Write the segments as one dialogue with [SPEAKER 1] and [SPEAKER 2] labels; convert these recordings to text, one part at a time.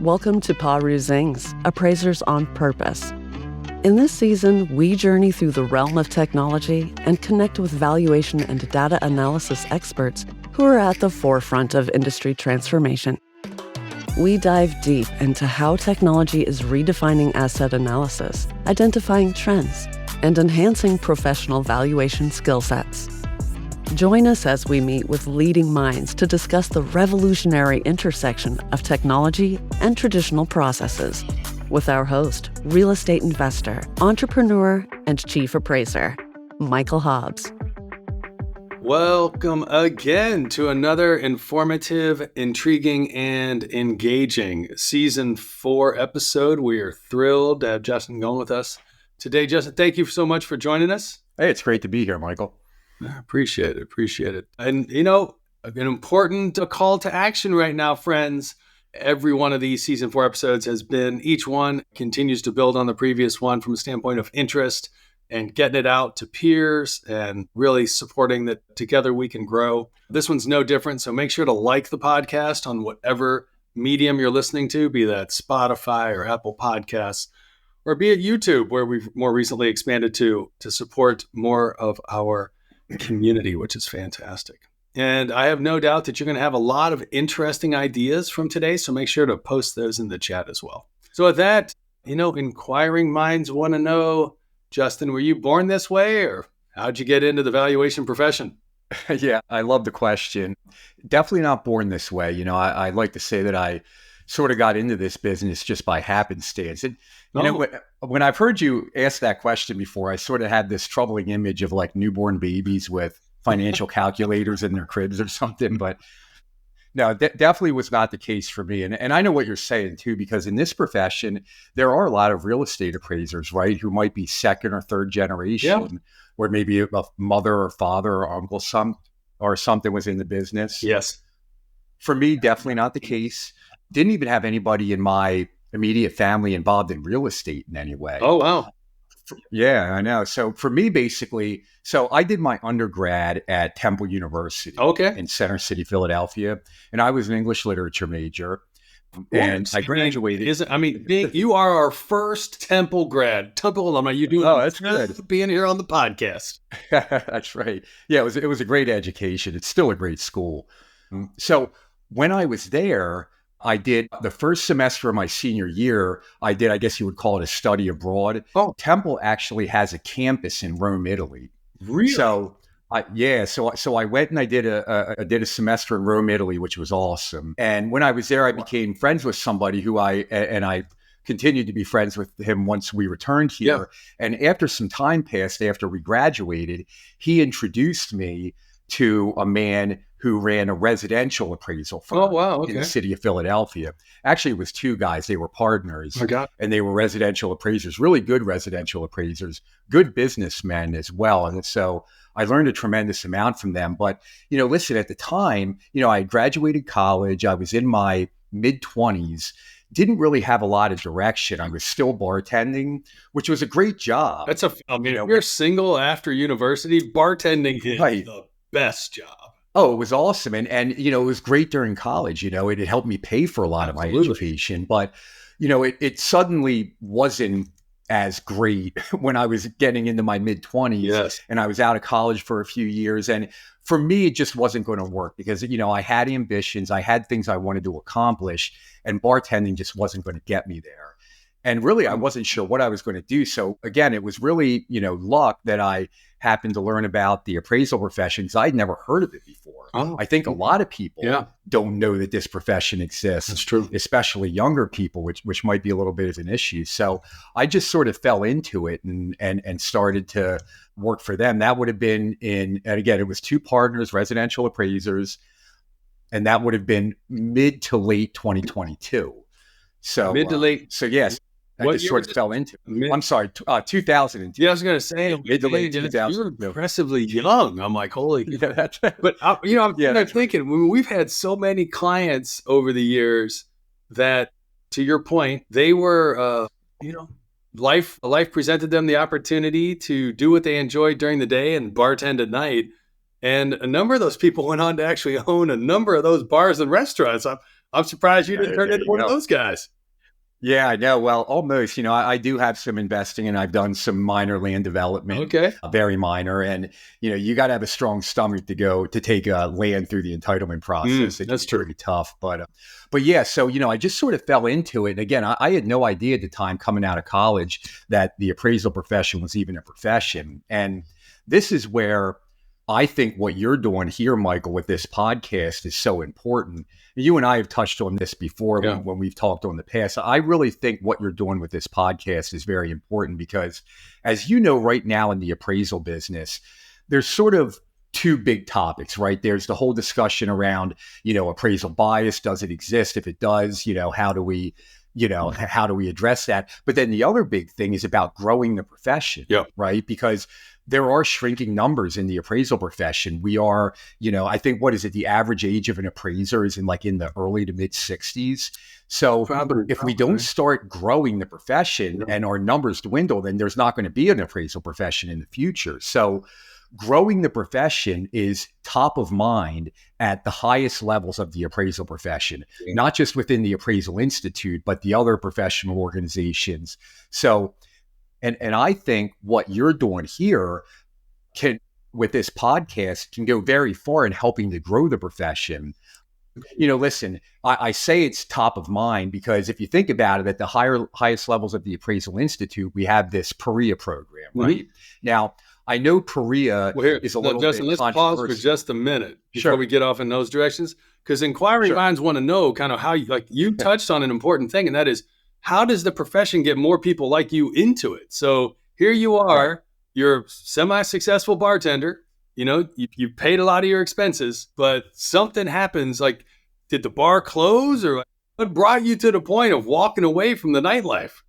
[SPEAKER 1] Welcome to Paru Zing's Appraisers on Purpose. In this season, we journey through the realm of technology and connect with valuation and data analysis experts who are at the forefront of industry transformation. We dive deep into how technology is redefining asset analysis, identifying trends, and enhancing professional valuation skill sets. Join us as we meet with leading minds to discuss the revolutionary intersection of technology and traditional processes with our host, real estate investor, entrepreneur, and chief appraiser, Michael Hobbs.
[SPEAKER 2] Welcome again to another informative, intriguing, and engaging Season 4 episode. We are thrilled to have Justin Gohn with us today. Justin, thank you so much for joining us.
[SPEAKER 3] Hey, it's great to be here, Michael.
[SPEAKER 2] I appreciate it. And, an important call to action right now, friends. Every one of these Season 4 episodes each one continues to build on the previous one from a standpoint of interest and getting it out to peers and really supporting that together we can grow. This one's no different. So make sure to like the podcast on whatever medium you're listening to, be that Spotify or Apple Podcasts, or be it YouTube, where we've more recently expanded to support more of our community, which is fantastic. And I have no doubt that you're going to have a lot of interesting ideas from today, so make sure to post those in the chat as well. So with that, inquiring minds want to know, Justin, were you born this way, or how'd you get into the valuation profession?
[SPEAKER 3] Yeah, I love the question. Definitely not born this way. I like to say that I sort of got into this business just by happenstance. And when I've heard you ask that question before, I sort of had this troubling image of like newborn babies with financial calculators in their cribs or something. But no, definitely was not the case for me. And I know what you're saying too, because in this profession, there are a lot of real estate appraisers, right, who might be second or third generation, where maybe a mother or father or uncle or something was in the business.
[SPEAKER 2] Yes.
[SPEAKER 3] For me, definitely not the case. Didn't even have anybody in my immediate family involved in real estate in any way.
[SPEAKER 2] Oh, wow.
[SPEAKER 3] Yeah, I know. So for me, basically, I did my undergrad at Temple University in Center City, Philadelphia, and I was an English literature major. And I graduated.
[SPEAKER 2] You are our first Temple alumni. You doing?
[SPEAKER 3] Oh, that's good.
[SPEAKER 2] Being here on the podcast.
[SPEAKER 3] That's right. Yeah, it was a great education. It's still a great school. So when I was there, I did the first semester of my senior year. I guess you would call it a study abroad.
[SPEAKER 2] Oh,
[SPEAKER 3] Temple actually has a campus in Rome, Italy.
[SPEAKER 2] Really?
[SPEAKER 3] So I went and I did a semester in Rome, Italy, which was awesome. And when I was there, I became friends with somebody who I continued to be friends with him once we returned here. Yeah. And after some time passed, after we graduated, he introduced me to a man who ran a residential appraisal firm in the city of Philadelphia. Actually, it was two guys. They were partners, and they were residential appraisers, really good residential appraisers, good businessmen as well. And so I learned a tremendous amount from them. But, listen, at the time, I had graduated college. I was in my mid-20s. Didn't really have a lot of direction. I was still bartending, which was a great job.
[SPEAKER 2] If you're single after university, bartending is the best job.
[SPEAKER 3] Oh, it was awesome. And it was great during college. It had helped me pay for a lot of my education. But, it suddenly wasn't as great when I was getting into my mid-20s.
[SPEAKER 2] Yes.
[SPEAKER 3] And I was out of college for a few years. And for me, it just wasn't going to work because, I had ambitions. I had things I wanted to accomplish. And bartending just wasn't going to get me there. And really, I wasn't sure what I was going to do. So again, it was really, luck that I happened to learn about the appraisal profession because I'd never heard of it before.
[SPEAKER 2] Oh.
[SPEAKER 3] I think a lot of people don't know that this profession exists.
[SPEAKER 2] That's true.
[SPEAKER 3] Especially younger people, which might be a little bit of an issue. So I just sort of fell into it and started to work for them. That would have been and again, it was two partners, residential appraisers, and that would have been mid to late 2022. So
[SPEAKER 2] mid to late.
[SPEAKER 3] So yes. I just sort of fell into it. I'm sorry, 2002.
[SPEAKER 2] Yeah, I was going to say,
[SPEAKER 3] mid to late 2000.
[SPEAKER 2] You're impressively young. I'm like, holy.
[SPEAKER 3] Yeah, that's right.
[SPEAKER 2] But, I'm thinking, we've had so many clients over the years that, to your point, they were, life presented them the opportunity to do what they enjoyed during the day and bartend at night. And a number of those people went on to actually own a number of those bars and restaurants. I'm surprised you didn't turn
[SPEAKER 3] There
[SPEAKER 2] into
[SPEAKER 3] you
[SPEAKER 2] one of
[SPEAKER 3] go.
[SPEAKER 2] those guys.
[SPEAKER 3] Yeah, I know. Well, almost. I do have some investing, and I've done some minor land development,
[SPEAKER 2] Okay.
[SPEAKER 3] very minor. And you got to have a strong stomach to take land through the entitlement process. It can
[SPEAKER 2] That's
[SPEAKER 3] be
[SPEAKER 2] true.
[SPEAKER 3] pretty tough, but yeah. So I just sort of fell into it. And again, I had no idea at the time coming out of college that the appraisal profession was even a profession. And this is where I think what you're doing here, Michael, with this podcast is so important. You and I have touched on this before when we've talked on the past. I really think what you're doing with this podcast is very important because, as you know, right now in the appraisal business, there's sort of two big topics, right? There's the whole discussion around, appraisal bias. Does it exist? If it does, how do we address that? But then the other big thing is about growing the profession, right? Because there are shrinking numbers in the appraisal profession. We are, I think, what is it? The average age of an appraiser is in the early to mid 60s. So if we don't start growing the profession and our numbers dwindle, then there's not going to be an appraisal profession in the future. So growing the profession is top of mind at the highest levels of the appraisal profession, not just within the Appraisal Institute, but the other professional organizations. So, and I think what you're doing here with this podcast can go very far in helping to grow the profession. Listen, I say it's top of mind because if you think about it, at the highest levels of the Appraisal Institute, we have this PREA program, right? Now, I know PREA is a little
[SPEAKER 2] Justin,
[SPEAKER 3] bit
[SPEAKER 2] let's pause for just a minute before we get off in those directions, because inquiring minds want to know kind of how you touched on an important thing, and that is, how does the profession get more people like you into it? So here you are, you're a semi-successful bartender, you paid a lot of your expenses, but something happens. Like, did the bar close, or what brought you to the point of walking away from the nightlife?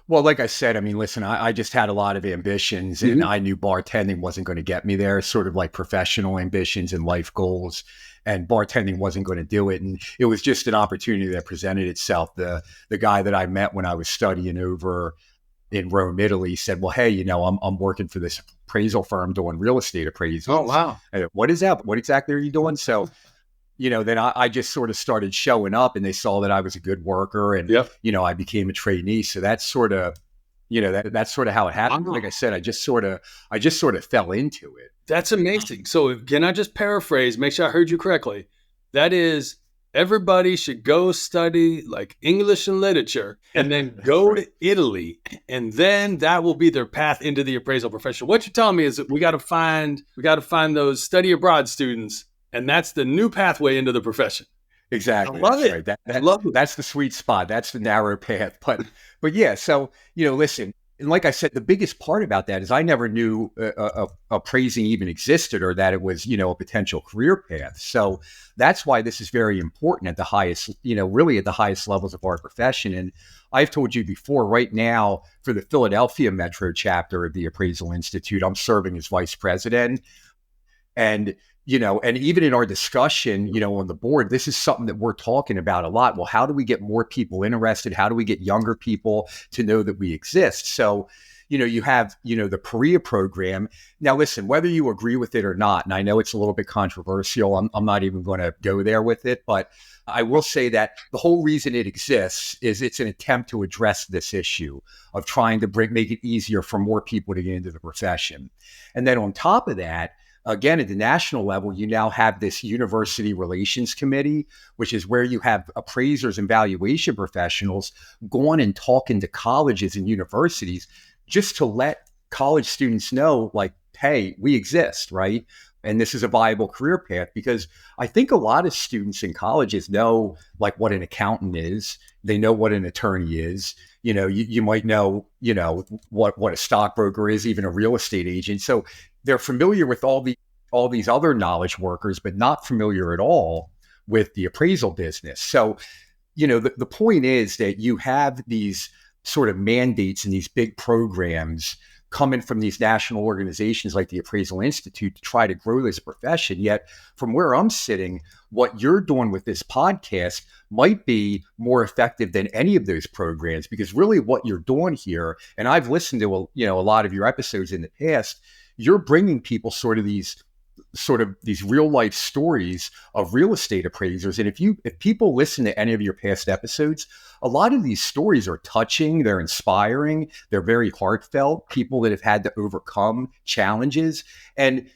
[SPEAKER 3] Well, like I said, listen, I just had a lot of ambitions and I knew bartending wasn't going to get me there, sort of like professional ambitions and life goals. And bartending wasn't going to do it. And it was just an opportunity that presented itself. The guy that I met when I was studying over in Rome, Italy, said, well, hey, I'm working for this appraisal firm doing real estate appraisals.
[SPEAKER 2] Oh, wow.
[SPEAKER 3] What is that? What exactly are you doing? So, then I just sort of started showing up and they saw that I was a good worker and, I became a trainee. So that's sort of, that's sort of how it happened. Like I said, I just sort of fell into it.
[SPEAKER 2] That's amazing. So can I just paraphrase, make sure I heard you correctly? That is, everybody should go study like English and literature and then go to Italy. And then that will be their path into the appraisal profession. What you're telling me is that we got to find those study abroad students. And that's the new pathway into the profession.
[SPEAKER 3] Exactly.
[SPEAKER 2] I love it.
[SPEAKER 3] Right. That's the sweet spot. That's the narrow path. But yeah, so, listen, and like I said, the biggest part about that is I never knew appraising even existed or that it was, a potential career path. So that's why this is very important at the highest, really at the highest levels of our profession. And I've told you before, right now for the Philadelphia Metro chapter of the Appraisal Institute, I'm serving as vice president. And and even in our discussion, on the board, this is something that we're talking about a lot. Well, how do we get more people interested? How do we get younger people to know that we exist? So, you have, the PREA program. Now, listen, whether you agree with it or not, and I know it's a little bit controversial, I'm not even going to go there with it, but I will say that the whole reason it exists is it's an attempt to address this issue of trying to make it easier for more people to get into the profession. And then on top of that, again, at the national level, you now have this University Relations Committee, which is where you have appraisers and valuation professionals going and talking to colleges and universities just to let college students know, like, hey, we exist, right? And this is a viable career path, because I think a lot of students in colleges know like what an accountant is. They know what an attorney is. You might know, what a stockbroker is, even a real estate agent. So they're familiar with all these other knowledge workers, but not familiar at all with the appraisal business. So, the point is that you have these sort of mandates and these big programs coming from these national organizations like the Appraisal Institute to try to grow this profession. Yet from where I'm sitting, what you're doing with this podcast might be more effective than any of those programs, because really what you're doing here, and I've listened to a lot of your episodes in the past, you're bringing people sort of these sort of these real life stories of real estate appraisers. And if people listen to any of your past episodes, a lot of these stories are touching, they're inspiring, they're very heartfelt, people that have had to overcome challenges. And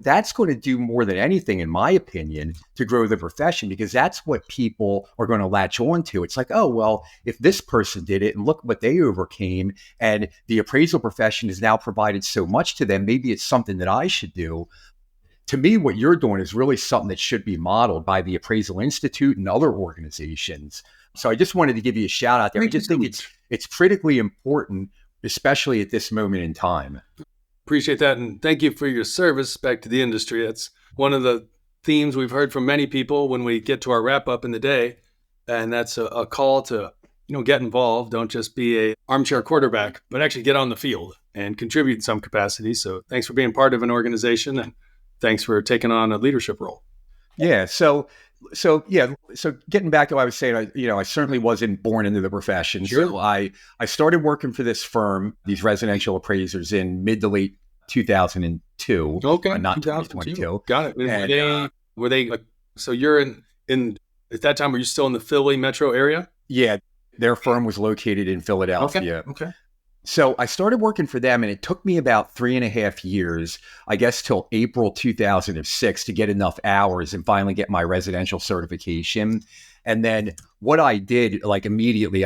[SPEAKER 3] that's going to do more than anything, in my opinion, to grow the profession, because that's what people are going to latch on to. It's like, oh, well, if this person did it and look what they overcame, and the appraisal profession has now provided so much to them, maybe it's something that I should do. To me, what you're doing is really something that should be modeled by the Appraisal Institute and other organizations. So I just wanted to give you a shout out there. I just think it's critically important, especially at this moment in time.
[SPEAKER 2] Appreciate that. And thank you for your service back to the industry. That's one of the themes we've heard from many people when we get to our wrap up in the day. And that's a call to, get involved. Don't just be a armchair quarterback, but actually get on the field and contribute in some capacity. So thanks for being part of an organization, and thanks for taking on a leadership role.
[SPEAKER 3] Yeah. So getting back to what I was saying, I certainly wasn't born into the profession.
[SPEAKER 2] Sure.
[SPEAKER 3] So I started working for this firm, these residential appraisers, in mid to late 2002.
[SPEAKER 2] Okay.
[SPEAKER 3] Not 2022.
[SPEAKER 2] Got it. And were they so you're in at that time, were you still in the Philly metro area?
[SPEAKER 3] Yeah. Their firm was located in Philadelphia.
[SPEAKER 2] Okay.
[SPEAKER 3] So I started working for them, and it took me about 3.5 years, I guess, till April 2006 to get enough hours and finally get my residential certification. And then what I did, immediately,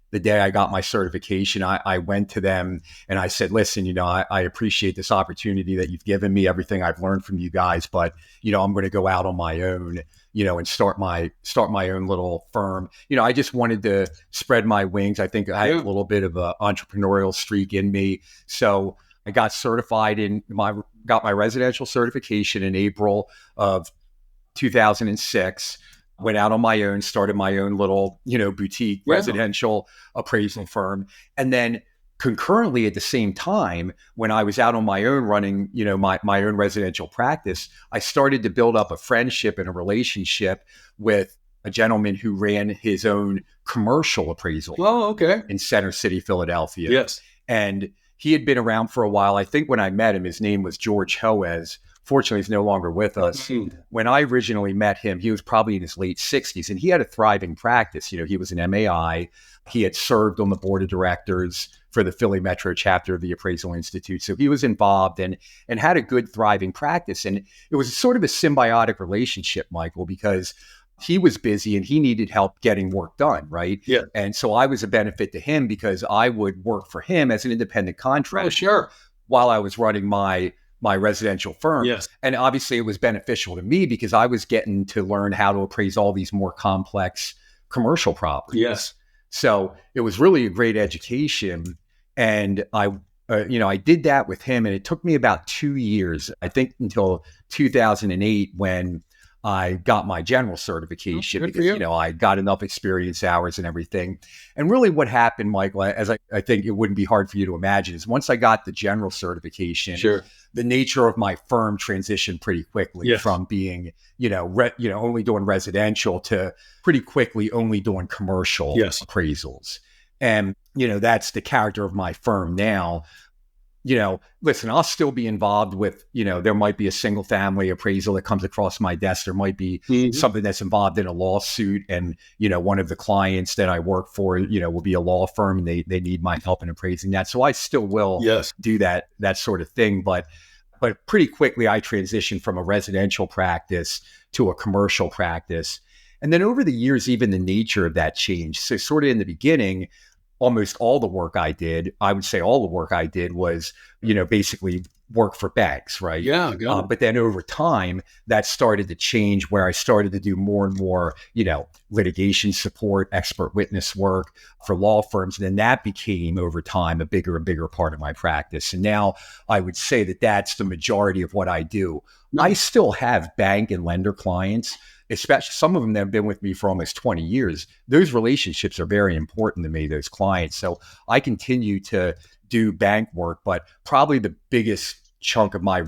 [SPEAKER 3] the day I got my certification, I went to them and I said, listen, I appreciate this opportunity that you've given me, everything I've learned from you guys, but, I'm going to go out on my own, and start my own little firm. I just wanted to spread my wings. I think I had a little bit of an entrepreneurial streak in me. So I got certified got my residential certification in April of 2006. Went out on my own, started my own little, boutique residential appraisal firm. And then concurrently at the same time, when I was out on my own running, my own residential practice, I started to build up a friendship and a relationship with a gentleman who ran his own commercial appraisal in Center City, Philadelphia.
[SPEAKER 2] Yes.
[SPEAKER 3] And he had been around for a while. I think when I met him, his name was George Hoez. Fortunately, he's no longer with us. When I originally met him, he was probably in his late 60s, and he had a thriving practice. He was an MAI. He had served on the board of directors for the Philly Metro chapter of the Appraisal Institute. So he was involved and had a good, thriving practice. And it was sort of a symbiotic relationship, Michael, because he was busy and he needed help getting work done, right?
[SPEAKER 2] Yeah.
[SPEAKER 3] And so I was a benefit to him because I would work for him as an independent contractor.
[SPEAKER 2] Oh, sure.
[SPEAKER 3] While I was running my residential firm.
[SPEAKER 2] Yes.
[SPEAKER 3] And obviously it was beneficial to me because I was getting to learn how to appraise all these more complex commercial properties.
[SPEAKER 2] Yes.
[SPEAKER 3] So it was really a great education. And I did that with him, and it took me about 2 years, I think until 2008 when I got my general certification because, I got enough experience hours and everything. And really what happened, Michael, as I think it wouldn't be hard for you to imagine, is once I got the general certification,
[SPEAKER 2] sure,
[SPEAKER 3] the nature of my firm transitioned pretty quickly from being, only doing residential to pretty quickly only doing commercial appraisals. And, that's the character of my firm now. Listen, I'll still be involved with, there might be a single family appraisal that comes across my desk. There might be something that's involved in a lawsuit. And, one of the clients that I work for, will be a law firm and they need my help in appraising that. So I still will do that sort of thing. But pretty quickly I transitioned from a residential practice to a commercial practice. And then over the years, even the nature of that changed. So sort of in the beginning, almost all the work I did, I would say all the work I did was, basically work for banks, right?
[SPEAKER 2] Yeah.
[SPEAKER 3] But then over time, that started to change where I started to do more and more, litigation support, expert witness work for law firms. And then that became over time a bigger and bigger part of my practice. And now I would say that that's the majority of what I do. I still have bank and lender clients, especially some of them that have been with me for almost 20 years. Those relationships are very important to me, those clients. So I continue to do bank work, but probably the biggest chunk of my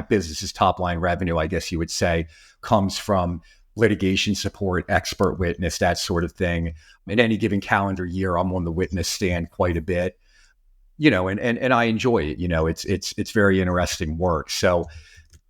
[SPEAKER 3] business's top line revenue, I guess you would say, comes from litigation support, expert witness, that sort of thing. In any given calendar year, I'm on the witness stand quite a bit. and I enjoy it. It's very interesting work. So,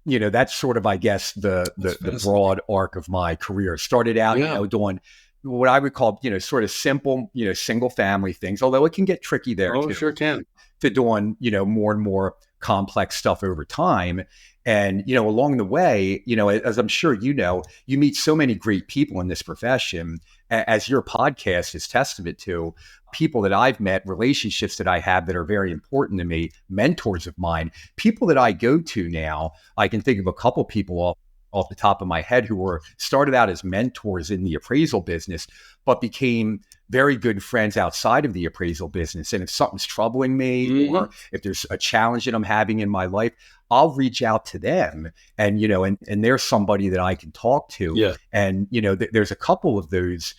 [SPEAKER 3] that's sort of, I guess, the broad arc of my career. Started out, doing what I would call, sort of simple, single family things, although it can get tricky there too.
[SPEAKER 2] Sure can.
[SPEAKER 3] To doing, more and more complex stuff over time. And, along the way, as I'm sure you meet so many great people in this profession, as your podcast is testament to, people that I've met, relationships that I have that are very important to me, mentors of mine, people that I go to now. I can think of a couple people off the top of my head who were started out as mentors in the appraisal business, but became very good friends outside of the appraisal business. And if something's troubling me, or if there's a challenge that I'm having in my life, I'll reach out to them, and and there's somebody that I can talk to.
[SPEAKER 2] Yeah.
[SPEAKER 3] And there's a couple of those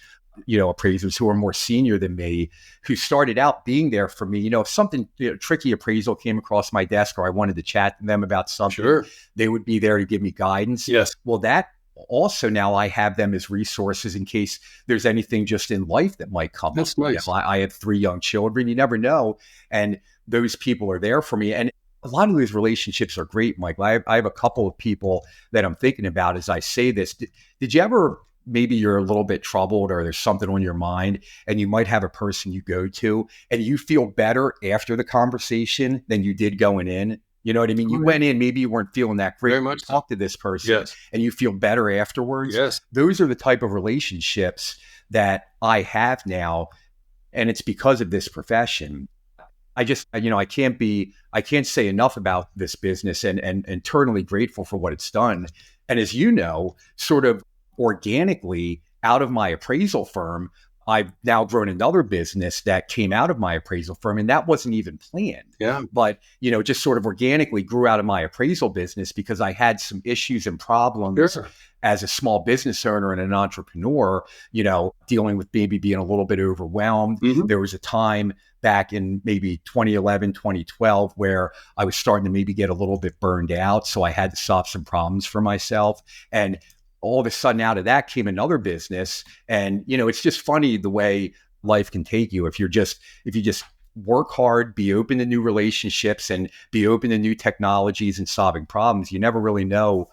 [SPEAKER 3] appraisers who are more senior than me, who started out being there for me. If something tricky appraisal came across my desk, or I wanted to chat to them about something,
[SPEAKER 2] sure,
[SPEAKER 3] they would be there to give me guidance.
[SPEAKER 2] Yes.
[SPEAKER 3] Well, that also, now I have them as resources in case there's anything just in life that might come
[SPEAKER 2] That's
[SPEAKER 3] up.
[SPEAKER 2] nice.
[SPEAKER 3] I have 3 young children. You never know. And those people are there for me. And a lot of these relationships are great, Mike. I have a couple of people that I'm thinking about as I say this. Did you ever, maybe you're a little bit troubled, or there's something on your mind, and you might have a person you go to and you feel better after the conversation than you did going in? You know what I mean? You went in, maybe you weren't feeling that great.
[SPEAKER 2] Very much so.
[SPEAKER 3] Talk to this person,
[SPEAKER 2] Yes,
[SPEAKER 3] and you feel better afterwards.
[SPEAKER 2] Yes.
[SPEAKER 3] Those are the type of relationships that I have now, and it's because of this profession. I just, I can't say enough about this business, and eternally grateful for what it's done. And as you know, sort of organically out of my appraisal firm, I've now grown another business that came out of my appraisal firm, and that wasn't even planned.
[SPEAKER 2] Yeah.
[SPEAKER 3] But, just sort of organically grew out of my appraisal business because I had some issues and problems as a small business owner and an entrepreneur, dealing with maybe being a little bit overwhelmed. There was a time back in maybe 2011, 2012, where I was starting to maybe get a little bit burned out. So I had to solve some problems for myself. And all of a sudden, out of that came another business. And, it's just funny the way life can take you. If you just work hard, be open to new relationships, and be open to new technologies and solving problems, you never really know,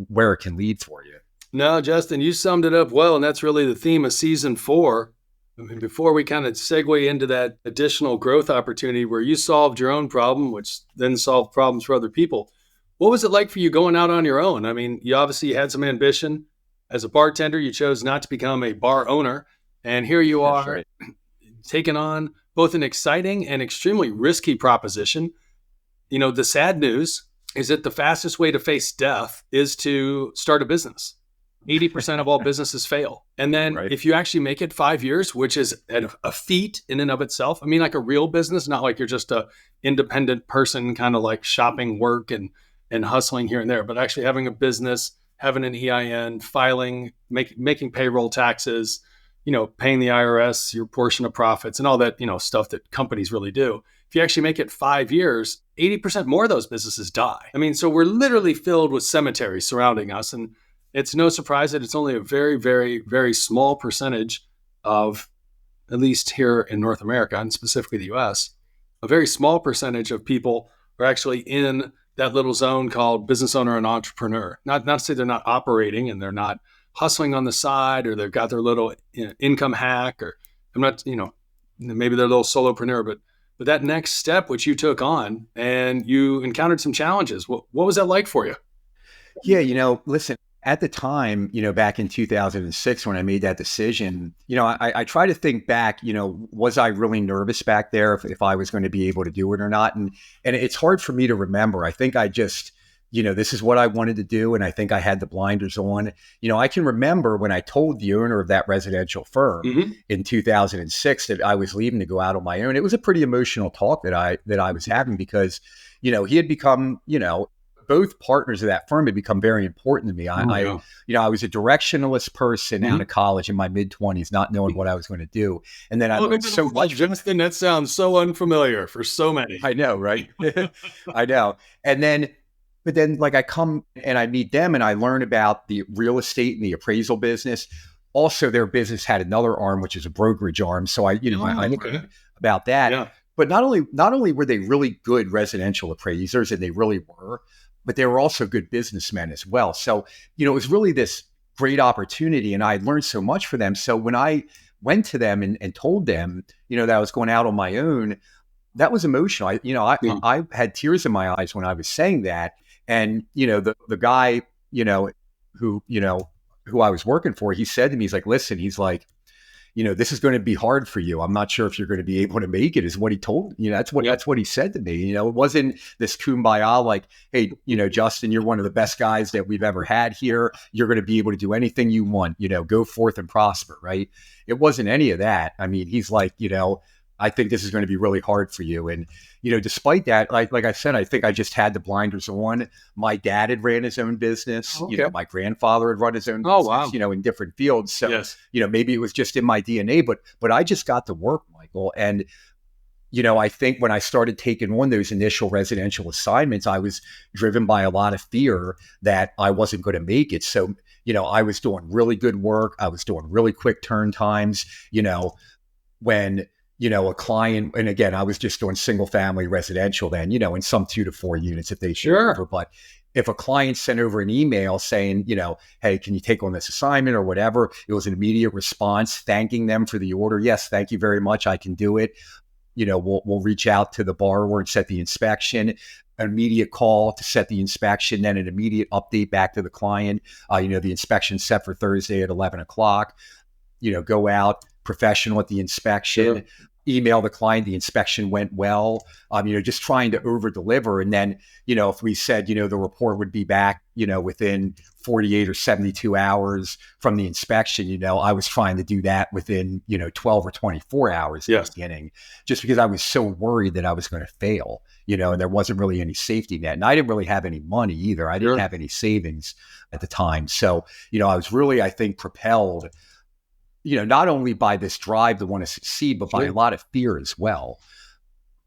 [SPEAKER 3] where it can lead for you.
[SPEAKER 2] No, Justin, you summed it up well. And that's really the theme of season 4. I mean, before we kind of segue into that additional growth opportunity where you solved your own problem, which then solved problems for other people. What was it like for you going out on your own? I mean, you obviously had some ambition. As a bartender, you chose not to become a bar owner. And here you are, taking on both an exciting and extremely risky proposition. The sad news is that the fastest way to face death is to start a business. 80% of all businesses fail. And then if you actually make it 5 years, which is a feat in and of itself, I mean, like a real business, not like you're just a independent person kind of like shopping work and hustling here and there, but actually having a business, having an EIN, filing, making payroll taxes, paying the IRS your portion of profits and all that, stuff that companies really do. If you actually make it 5 years, 80% more of those businesses die. I mean, so we're literally filled with cemeteries surrounding us. And it's no surprise that it's only a very, very, very small percentage of, at least here in North America and specifically the US, a very small percentage of people are actually in that little zone called business owner and entrepreneur. Not to say they're not operating and they're not hustling on the side, or they've got their little income hack, or I'm not, maybe they're a little solopreneur, but that next step, which you took on and you encountered some challenges, what was that like for you?
[SPEAKER 3] Yeah, listen, at the time, back in 2006, when I made that decision, I try to think back, was I really nervous back there if I was going to be able to do it or not? And it's hard for me to remember. I think I just, this is what I wanted to do. And I think I had the blinders on. I can remember when I told the owner of that residential firm in 2006 that I was leaving to go out on my own. It was a pretty emotional talk that I was having because, he had become, both partners of that firm had become very important to me. I was a directionless person out of college in my mid-20s, not knowing what I was going to do. And then I learned so much.
[SPEAKER 2] Justin, that sounds so unfamiliar for so many.
[SPEAKER 3] I know, right? I know. But then like I come and I meet them and I learn about the real estate and the appraisal business. Also, their business had another arm, which is a brokerage arm. So I learned about that. Yeah. But not only were they really good residential appraisers, and they really were, but they were also good businessmen as well. So, it was really this great opportunity, and I learned so much for them. So when I went to them and told them, that I was going out on my own, that was emotional. I had tears in my eyes when I was saying that. And, the guy, who I was working for, he said to me, he's like, listen, he's like, this is going to be hard for you. I'm not sure if you're going to be able to make it, is what he told me. That's what he said to me. It wasn't this kumbaya like, hey, Justin, you're one of the best guys that we've ever had here. You're going to be able to do anything you want, go forth and prosper. Right. It wasn't any of that. I mean, he's like, I think this is going to be really hard for you. And, despite that, like I said, I think I just had the blinders on. My dad had ran his own business.
[SPEAKER 2] Okay.
[SPEAKER 3] My grandfather had run his own business, in different fields. So,
[SPEAKER 2] yes.
[SPEAKER 3] Maybe it was just in my DNA, but I just got to work, Michael. And, I think when I started taking on those initial residential assignments, I was driven by a lot of fear that I wasn't going to make it. So, I was doing really good work. I was doing really quick turn times, when a client, and again, I was just doing single family residential then, in some 2 to 4 units if they
[SPEAKER 2] Sure.
[SPEAKER 3] over. But if a client sent over an email saying, hey, can you take on this assignment or whatever, it was an immediate response thanking them for the order. Yes, thank you very much. I can do it. We'll reach out to the borrower and set the inspection, an immediate call to set the inspection, then an immediate update back to the client. The inspection set for Thursday at 11 o'clock, go out, professional at the inspection, sure. Email the client, the inspection went well, just trying to over deliver. And then, if we said, the report would be back, within 48 or 72 hours from the inspection, I was trying to do that within, 12 or 24 hours at the beginning, just because I was so worried that I was going to fail, and there wasn't really any safety net. And I didn't really have any money either. I didn't have any savings at the time. So, I was really, I think, propelled not only by this drive to want to succeed, but by a lot of fear as well,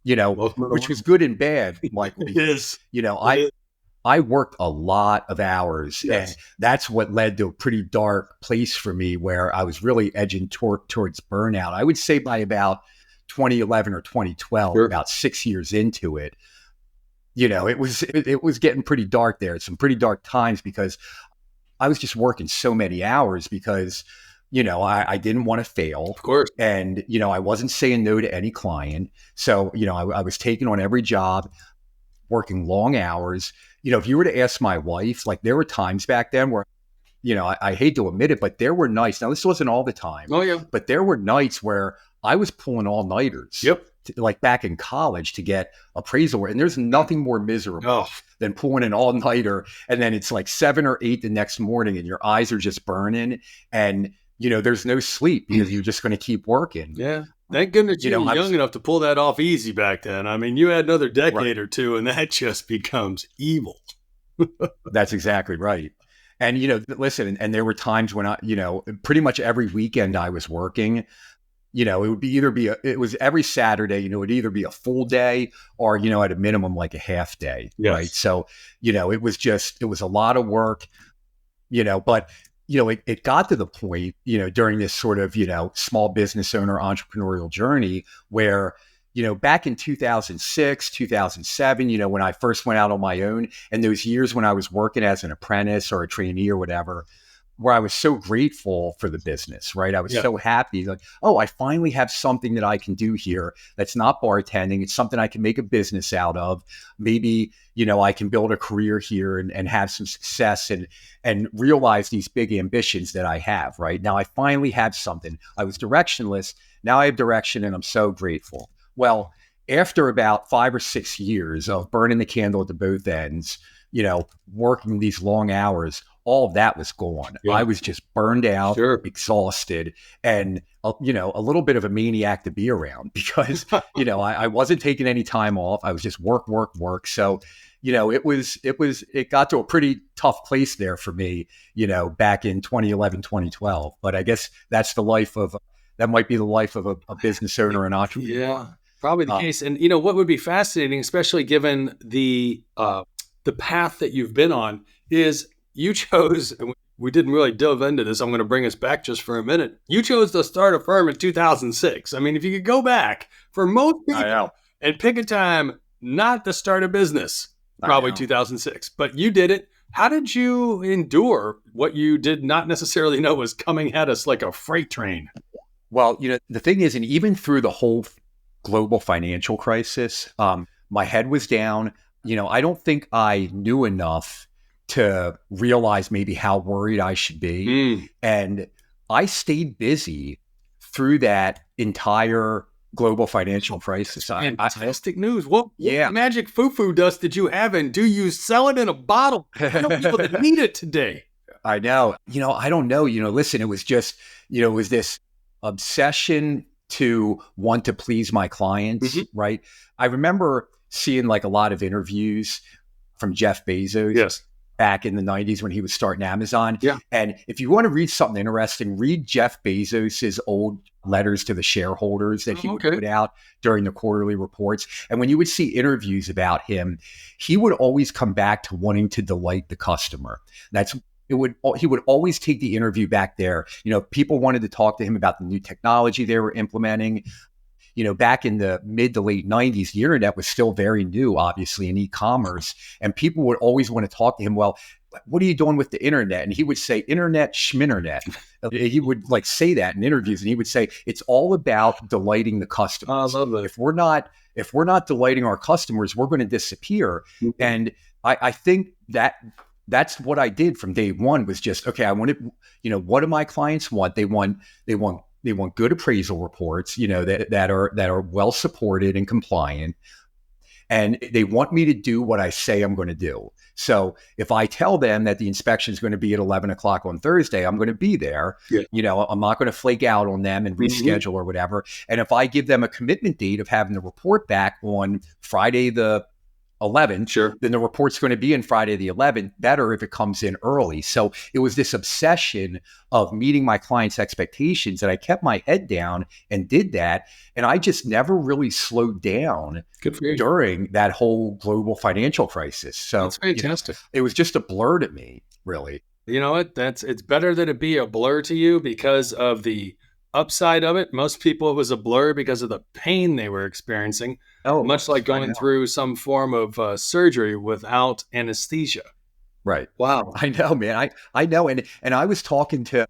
[SPEAKER 3] which was good and bad. Like,
[SPEAKER 2] yes.
[SPEAKER 3] I worked a lot of hours, and that's what led to a pretty dark place for me where I was really edging towards burnout. I would say by about 2011 or 2012, about 6 years into it, it was getting pretty dark there. Some pretty dark times because I was just working so many hours because I didn't want to fail.
[SPEAKER 2] Of course.
[SPEAKER 3] And, I wasn't saying no to any client. So, I was taking on every job, working long hours. If you were to ask my wife, like there were times back then where, I hate to admit it, but there were nights. Now, this wasn't all the time.
[SPEAKER 2] Oh, yeah.
[SPEAKER 3] But there were nights where I was pulling all-nighters.
[SPEAKER 2] Yep.
[SPEAKER 3] Like back in college to get appraisal. And there's nothing more miserable than pulling an all-nighter. And then it's like 7 or 8 the next morning and your eyes are just burning. And there's no sleep because you're just going to keep working.
[SPEAKER 2] Yeah. Thank goodness you were young enough to pull that off easy back then. I mean, you had another decade or two and that just becomes evil.
[SPEAKER 3] That's exactly right. And, listen, and there were times when pretty much every weekend I was working, it would it was every Saturday, it would either be a full day or, at a minimum, like a half day.
[SPEAKER 2] Yes.
[SPEAKER 3] Right. So, it was a lot of work, but it got to the point, during this sort of, small business owner entrepreneurial journey where, back in 2006, 2007, when I first went out on my own and those years when I was working as an apprentice or a trainee or whatever, where I was so grateful for the business, right? I was so happy, like, oh, I finally have something that I can do here that's not bartending. It's something I can make a business out of. Maybe, I can build a career here and have some success and realize these big ambitions that I have, right? Now I finally have something. I was directionless. Now I have direction and I'm so grateful. Well, after about 5 or 6 years of burning the candle at the both ends, working these long hours, all of that was gone. Yeah. I was just burned out, exhausted, and a little bit of a maniac to be around because I wasn't taking any time off. I was just work. So it got to a pretty tough place there for me, back in 2011, 2012. But I guess that might be the life of a business owner and entrepreneur.
[SPEAKER 2] Yeah, probably the case. And what would be fascinating, especially given the path that you've been on, is you chose, and we didn't really delve into this. I'm going to bring us back just for a minute. You chose to start a firm in 2006. I mean, if you could go back, for most people, and pick a time not to start a business, probably 2006, but you did it. How did you endure what you did not necessarily know was coming at us like a freight train?
[SPEAKER 3] Well, the thing is, and even through the whole global financial crisis, my head was down. I don't think I knew enough to realize maybe how worried I should be. And I stayed busy through that entire global financial crisis.
[SPEAKER 2] Fantastic news. What magic foo-foo dust did you have, and do you sell it in a bottle? I know people that need it today.
[SPEAKER 3] I know. I don't know. Listen, it was just, it was this obsession to want to please my clients, right? I remember seeing like a lot of interviews from Jeff Bezos back in the 90s when he was starting Amazon.
[SPEAKER 2] Yeah.
[SPEAKER 3] And if you want to read something interesting, read Jeff Bezos's old letters to the shareholders that he would put out during the quarterly reports. And when you would see interviews about him, he would always come back to wanting to delight the customer. He would always take the interview back there. People wanted to talk to him about the new technology they were implementing. Back in the mid to late 90s, the internet was still very new, obviously, in e-commerce. And people would always want to talk to him. Well, what are you doing with the internet? And he would say, internet schminternet. He would say that in interviews. And he would say, it's all about delighting the customers.
[SPEAKER 2] I love that.
[SPEAKER 3] If we're not delighting our customers, we're going to disappear. And I think that's what I did from day one was just, okay, I wanted, what do my clients want? They want good appraisal reports, that are well supported and compliant. And they want me to do what I say I'm going to do. So if I tell them that the inspection is going to be at 11 o'clock on Thursday, I'm going to be there. Yeah. I'm not going to flake out on them and reschedule or whatever. And if I give them a commitment date of having the report back on Friday the 11th, then the report's going to be in Friday the 11th, better if it comes in early. So it was this obsession of meeting my clients' expectations that I kept my head down and did that. And I just never really slowed down during that whole global financial crisis. So
[SPEAKER 2] that's fantastic.
[SPEAKER 3] It was just a blur to me, really.
[SPEAKER 2] You know what? It's better that it be a blur to you because of the upside of it. Most people, it was a blur because of the pain they were experiencing. Much like going through some form of surgery without anesthesia.
[SPEAKER 3] Right.
[SPEAKER 2] Wow.
[SPEAKER 3] I know, man. I know. And I was talking to,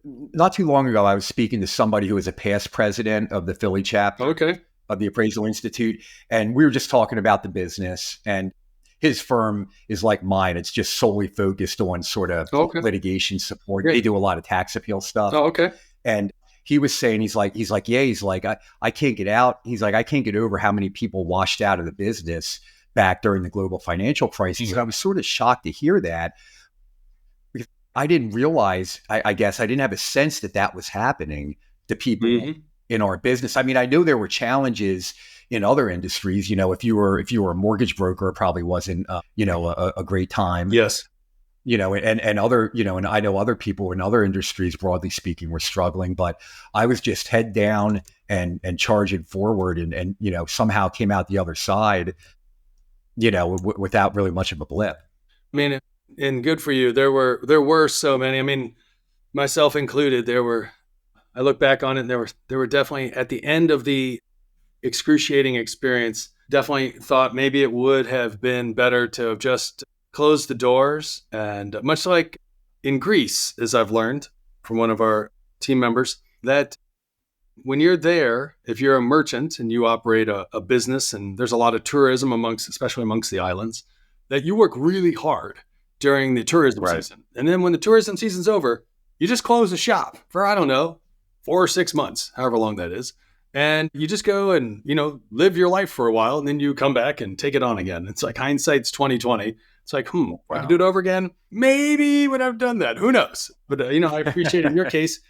[SPEAKER 3] not too long ago, I was speaking to somebody who was a past president of the Philly chapter of the Appraisal Institute. And we were just talking about the business, and his firm is like mine. It's just solely focused on sort of litigation support. Great. They do a lot of tax appeal stuff. And he was saying, he's like, I can't get out. He's like, I can't get over how many people washed out of the business back during the global financial crisis. And I was sort of shocked to hear that, because I didn't realize, I guess I didn't have a sense that was happening to people in our business. I mean, I know there were challenges in other industries. If you were a mortgage broker, it probably wasn't, a great time.
[SPEAKER 2] Yes.
[SPEAKER 3] And other, and I know other people in other industries, broadly speaking, were struggling, but I was just head down and charging forward and somehow came out the other side, without really much of a blip.
[SPEAKER 2] I mean, and good for you. There were so many, I mean, myself included, I look back on it, and there were definitely at the end of the excruciating experience, definitely thought maybe it would have been better to have just closed the doors. And much like in Greece, as I've learned from one of our team members, that when you're there, if you're a merchant and you operate a business, and there's a lot of tourism especially amongst the islands, that you work really hard during the tourism season. And then when the tourism season's over, you just close the shop for, I don't know, 4 or 6 months, however long that is. And you just go and, live your life for a while, and then you come back and take it on again. It's like hindsight's 2020. It's like, if I could do it over again, maybe would have done that. Who knows? But, I appreciate in your case,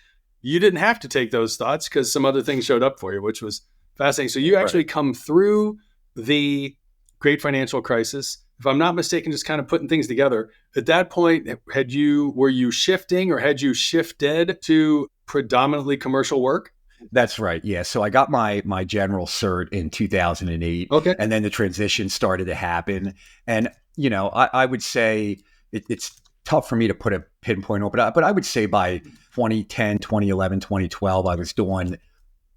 [SPEAKER 2] you didn't have to take those thoughts because some other things showed up for you, which was fascinating. So you actually come through the great financial crisis, if I'm not mistaken, just kind of putting things together. At that point, were you shifting, or had you shifted to predominantly commercial work?
[SPEAKER 3] That's right. Yeah. So I got my general cert in 2008. And then the transition started to happen. And, I would say it's tough for me to put a pinpoint on, but I would say by 2010, 2011, 2012, I was doing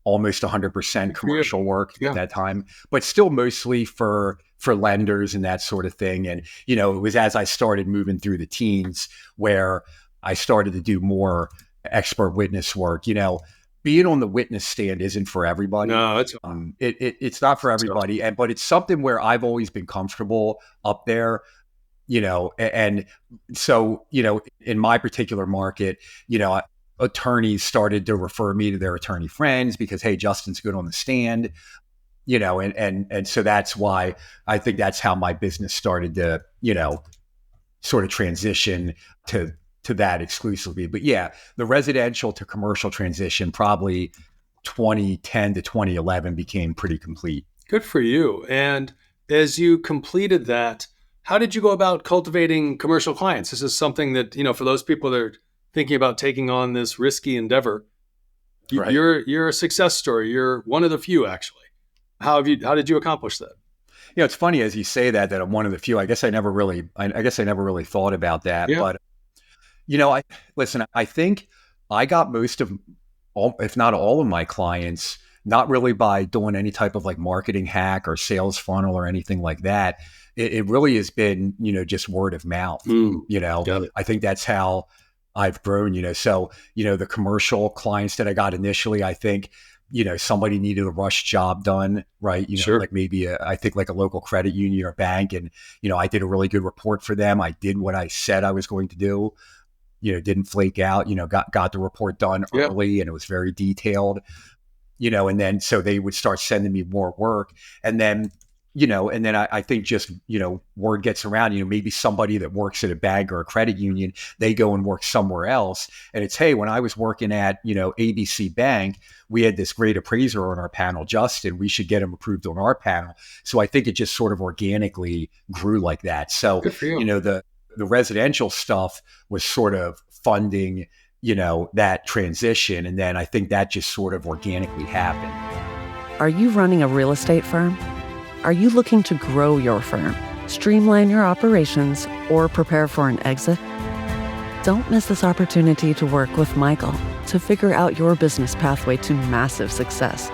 [SPEAKER 3] almost 100% commercial work
[SPEAKER 2] Yeah.
[SPEAKER 3] at that time, but still mostly for lenders and that sort of thing. And, you know, it was as I started moving through the teens where I started to do more expert witness work. You know, being on the witness stand isn't for everybody.
[SPEAKER 2] No,
[SPEAKER 3] It's not for everybody, but it's something where I've always been comfortable up there, you know, and so, you know, in my particular market, you know, attorneys started to refer me to their attorney friends because, hey, Justin's good on the stand, you know, and so that's why I think that's how my business started to, you know, sort of transition to that exclusively. But yeah, the residential to commercial transition probably 2010 to 2011 became pretty complete.
[SPEAKER 2] good for you. And as you completed that, how did you go about cultivating commercial clients? This is something that, you know, for those people that are thinking about taking on this risky endeavor,
[SPEAKER 3] Right.
[SPEAKER 2] you're a success story. You're one of the few, actually. How did you accomplish that?
[SPEAKER 3] You know, it's funny as you say that I'm one of the few. I guess I never really thought about that.
[SPEAKER 2] Yeah.
[SPEAKER 3] But you know, I think I got most of all, if not all of my clients, not really by doing any type of like marketing hack or sales funnel or anything like that. It really has been, you know, just word of mouth. You know,
[SPEAKER 2] Got it.
[SPEAKER 3] I think that's how I've grown, you know. So, you know, the commercial clients that I got initially, I think, you know, somebody needed a rush job done, right? You know,
[SPEAKER 2] Sure.
[SPEAKER 3] like maybe I think like a local credit union or bank. And, you know, I did a really good report for them. I did what I said I was going to do, you know, didn't flake out, you know, got the report done early and it was very detailed, you know, and then so they would start sending me more work. And then, you know, and then I think just, you know, word gets around, you know, maybe somebody that works at a bank or a credit union, they go and work somewhere else. And it's, hey, when I was working at, you know, ABC Bank, we had this great appraiser on our panel, Justin, we should get him approved on our panel. So I think it just sort of organically grew like that. So,
[SPEAKER 2] Good for you.
[SPEAKER 3] you know, the residential stuff was sort of funding, you know, that transition. And then I think that just sort of organically happened.
[SPEAKER 1] Are you running a real estate firm? Are you looking to grow your firm, streamline your operations, or prepare for an exit? Don't miss this opportunity to work with Michael to figure out your business pathway to massive success.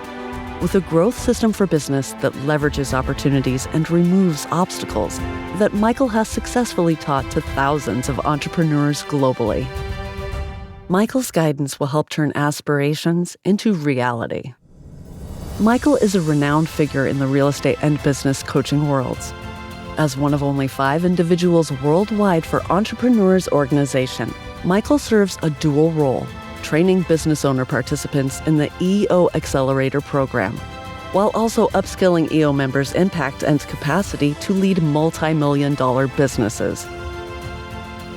[SPEAKER 1] With a growth system for business that leverages opportunities and removes obstacles that Michael has successfully taught to thousands of entrepreneurs globally. Michael's guidance will help turn aspirations into reality. Michael is a renowned figure in the real estate and business coaching worlds. As one of only 5 individuals worldwide for Entrepreneurs Organization, Michael serves a dual role, training business owner participants in the EO Accelerator program, while also upskilling EO members' impact and capacity to lead multi-million-dollar businesses.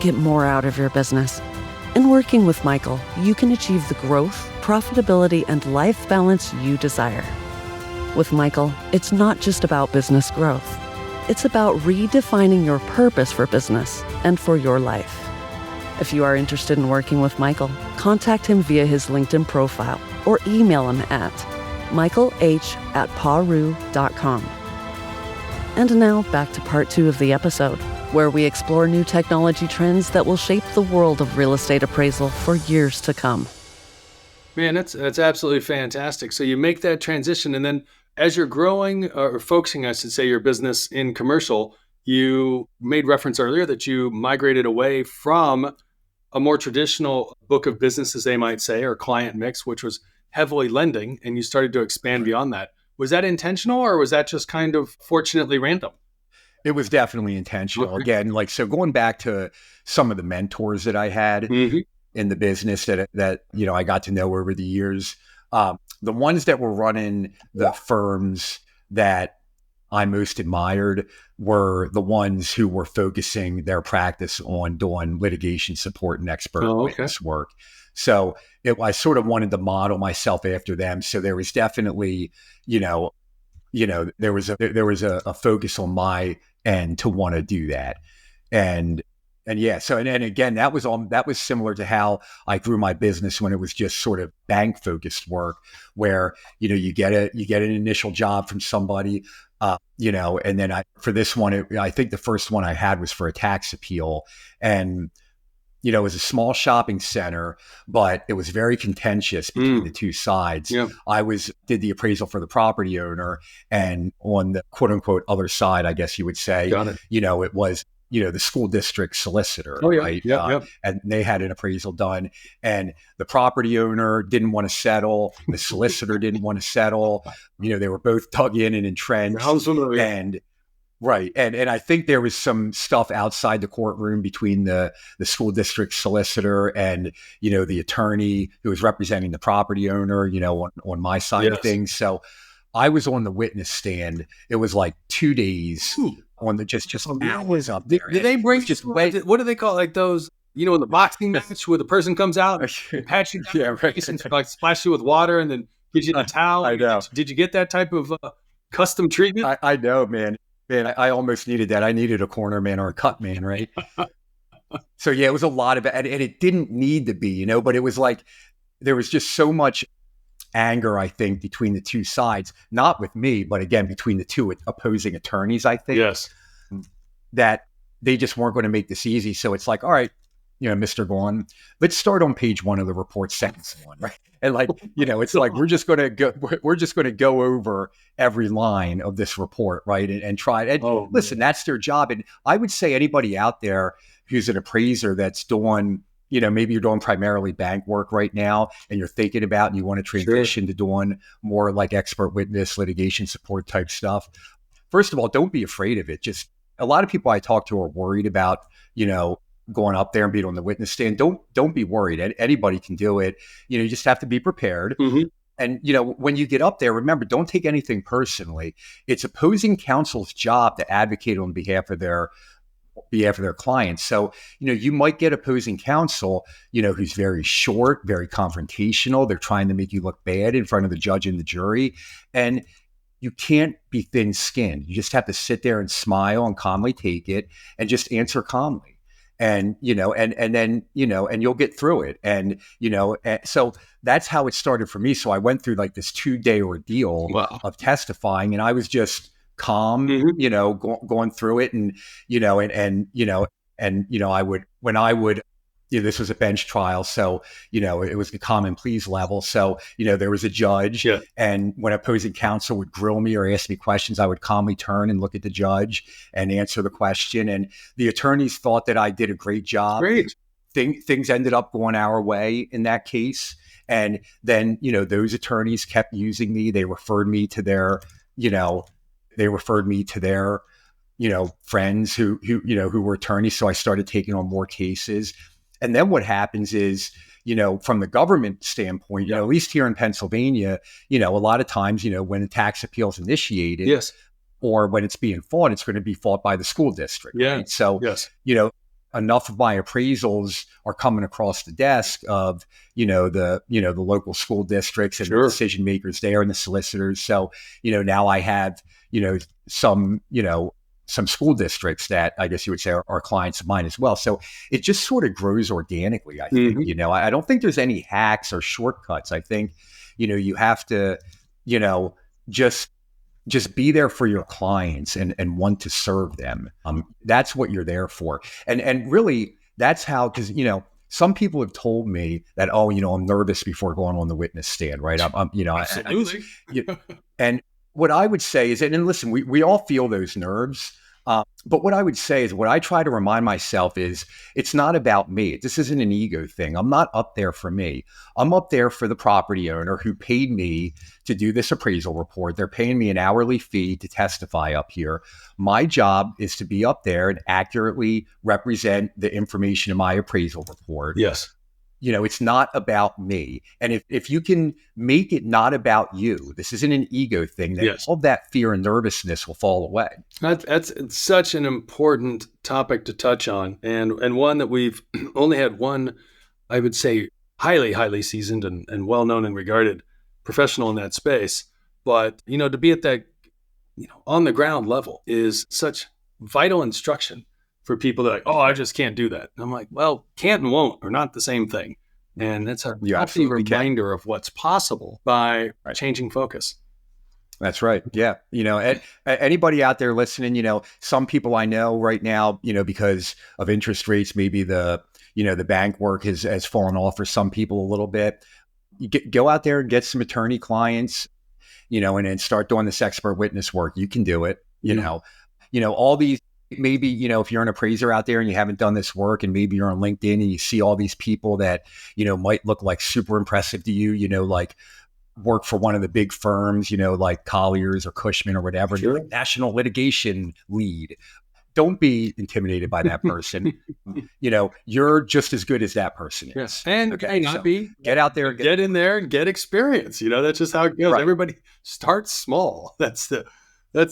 [SPEAKER 1] Get more out of your business. In working with Michael, you can achieve the growth, profitability, and life balance you desire. With Michael, it's not just about business growth. It's about redefining your purpose for business and for your life. If you are interested in working with Michael, contact him via his LinkedIn profile or email him at michaelh@paru.com. And now back to part 2 of the episode, where we explore new technology trends that will shape the world of real estate appraisal for years to come.
[SPEAKER 2] Man, that's absolutely fantastic. So you make that transition, and then as you're growing or focusing, I should say, your business in commercial, you made reference earlier that you migrated away from a more traditional book of business, as they might say, or client mix, which was heavily lending, and you started to expand beyond that. Was that intentional, or was that just kind of fortunately random?
[SPEAKER 3] It was definitely intentional.
[SPEAKER 2] Okay.
[SPEAKER 3] Again, like, so going back to some of the mentors that I had
[SPEAKER 2] Mm-hmm.
[SPEAKER 3] in the business that, you know, I got to know over the years, the ones that were running the firms that I most admired were the ones who were focusing their practice on doing litigation support and expert witness work. So I sort of wanted to model myself after them. So there was definitely, there was a focus on my end to want to do that. And yeah, so and again, that was similar to how I grew my business when it was just sort of bank focused work, where you get an initial job from somebody, and then for this one, I think the first one I had was for a tax appeal, and it was a small shopping center, but it was very contentious between the two sides.
[SPEAKER 2] Yeah.
[SPEAKER 3] I did the appraisal for the property owner, and on the quote unquote other side, I guess you would say,
[SPEAKER 2] Got it.
[SPEAKER 3] it was, the school district solicitor,
[SPEAKER 2] Oh, yeah.
[SPEAKER 3] right?
[SPEAKER 2] Yeah.
[SPEAKER 3] And they had an appraisal done, and the property owner didn't want to settle. The solicitor didn't want to settle. They were both dug in and entrenched.
[SPEAKER 2] Sounds familiar.
[SPEAKER 3] And right. And I think there was some stuff outside the courtroom between the school district solicitor and, the attorney who was representing the property owner, on my side of things. So I was on the witness stand. It was like 2 days on the just hours up there.
[SPEAKER 2] Did they bring
[SPEAKER 3] just
[SPEAKER 2] what do they call like those, in the boxing match where the person comes out and pats you down and like splash you with water and then gives you a towel?
[SPEAKER 3] I know.
[SPEAKER 2] Did you get that type of custom treatment?
[SPEAKER 3] I know, man. Man, I almost needed that. I needed a corner man or a cut man, right? So yeah, it was a lot of it, and it didn't need to be, but it was like there was just so much anger, I think, between the two sides, not with me, but again, between the two opposing attorneys, I think.
[SPEAKER 2] Yes.
[SPEAKER 3] That they just weren't going to make this easy. So it's like, all right, Mr. Gohn, let's start on page 1 of the report, sentence 1, right? And like, it's like we're just going to go over every line of this report, right? And try it. And listen, that's their job. And I would say anybody out there who's an appraiser that's doing, maybe you're doing primarily bank work right now, and you're thinking about and you want to transition to doing more like expert witness, litigation support type stuff. First of all, don't be afraid of it. Just a lot of people I talk to are worried about, going up there and being on the witness stand. Don't be worried. Anybody can do it. You just have to be prepared.
[SPEAKER 2] Mm-hmm.
[SPEAKER 3] And, when you get up there, remember, don't take anything personally. It's opposing counsel's job to advocate on behalf of their clients. So, you might get opposing counsel, who's very short, very confrontational. They're trying to make you look bad in front of the judge and the jury. And you can't be thin-skinned. You just have to sit there and smile and calmly take it and just answer calmly. And, and then, and you'll get through it. And, so that's how it started for me. So I went through like this 2-day ordeal of testifying, and I was just calm, going through it. And, this was a bench trial. So, it was the common pleas level. So, there was a judge, and when opposing counsel would grill me or ask me questions, I would calmly turn and look at the judge and answer the question. And the attorneys thought that I did a great job.
[SPEAKER 2] Great.
[SPEAKER 3] Things ended up going our way in that case. And then, those attorneys kept using me. They referred me to their, friends who were attorneys. So I started taking on more cases. And then what happens is, from the government standpoint, at least here in Pennsylvania, a lot of times, when a tax appeal is initiated, or when it's being fought, it's going to be fought by the school district.
[SPEAKER 2] Yeah.
[SPEAKER 3] Right? So, enough of my appraisals are coming across the desk of, the local school districts and the decision makers there and the solicitors. So, now I have, some school districts that I guess you would say are clients of mine as well. So it just sort of grows organically, I think.
[SPEAKER 2] Mm-hmm.
[SPEAKER 3] I don't think there's any hacks or shortcuts. I think, you have to, just be there for your clients and want to serve them. That's what you're there for. And really that's how, because, some people have told me that, I'm nervous before going on the witness stand, right? I'm
[SPEAKER 2] Absolutely.
[SPEAKER 3] And what I would say is, and listen, we all feel those nerves. But what I would say is what I try to remind myself is it's not about me. This isn't an ego thing. I'm not up there for me. I'm up there for the property owner who paid me to do this appraisal report. They're paying me an hourly fee to testify up here. My job is to be up there and accurately represent the information in my appraisal report.
[SPEAKER 2] Yes.
[SPEAKER 3] It's not about me. And if you can make it not about you, this isn't an ego thing, then all that fear and nervousness will fall away.
[SPEAKER 2] That's such an important topic to touch on, and one that we've only had one, I would say, highly, highly seasoned and well-known and regarded professional in that space. But, to be at that, on the ground level is such vital instruction for people that are like, I just can't do that. And I'm like, well, can't and won't are not the same thing. And that's a healthy reminder of what's possible by changing focus.
[SPEAKER 3] That's right. Yeah. Anybody out there listening, some people I know right now, because of interest rates, maybe the the bank work has fallen off for some people a little bit. You go out there and get some attorney clients, and then start doing this expert witness work. You can do it. All these, maybe, if you're an appraiser out there and you haven't done this work, and maybe you're on LinkedIn and you see all these people that, might look like super impressive to you, like work for one of the big firms, like Colliers or Cushman or whatever,
[SPEAKER 2] Sure.
[SPEAKER 3] You're like national litigation lead. Don't be intimidated by that person. You're just as good as that person is.
[SPEAKER 2] Yes. And
[SPEAKER 3] get out there,
[SPEAKER 2] get in there and get experience. That's just how it goes.
[SPEAKER 3] Right.
[SPEAKER 2] Everybody starts small. That's the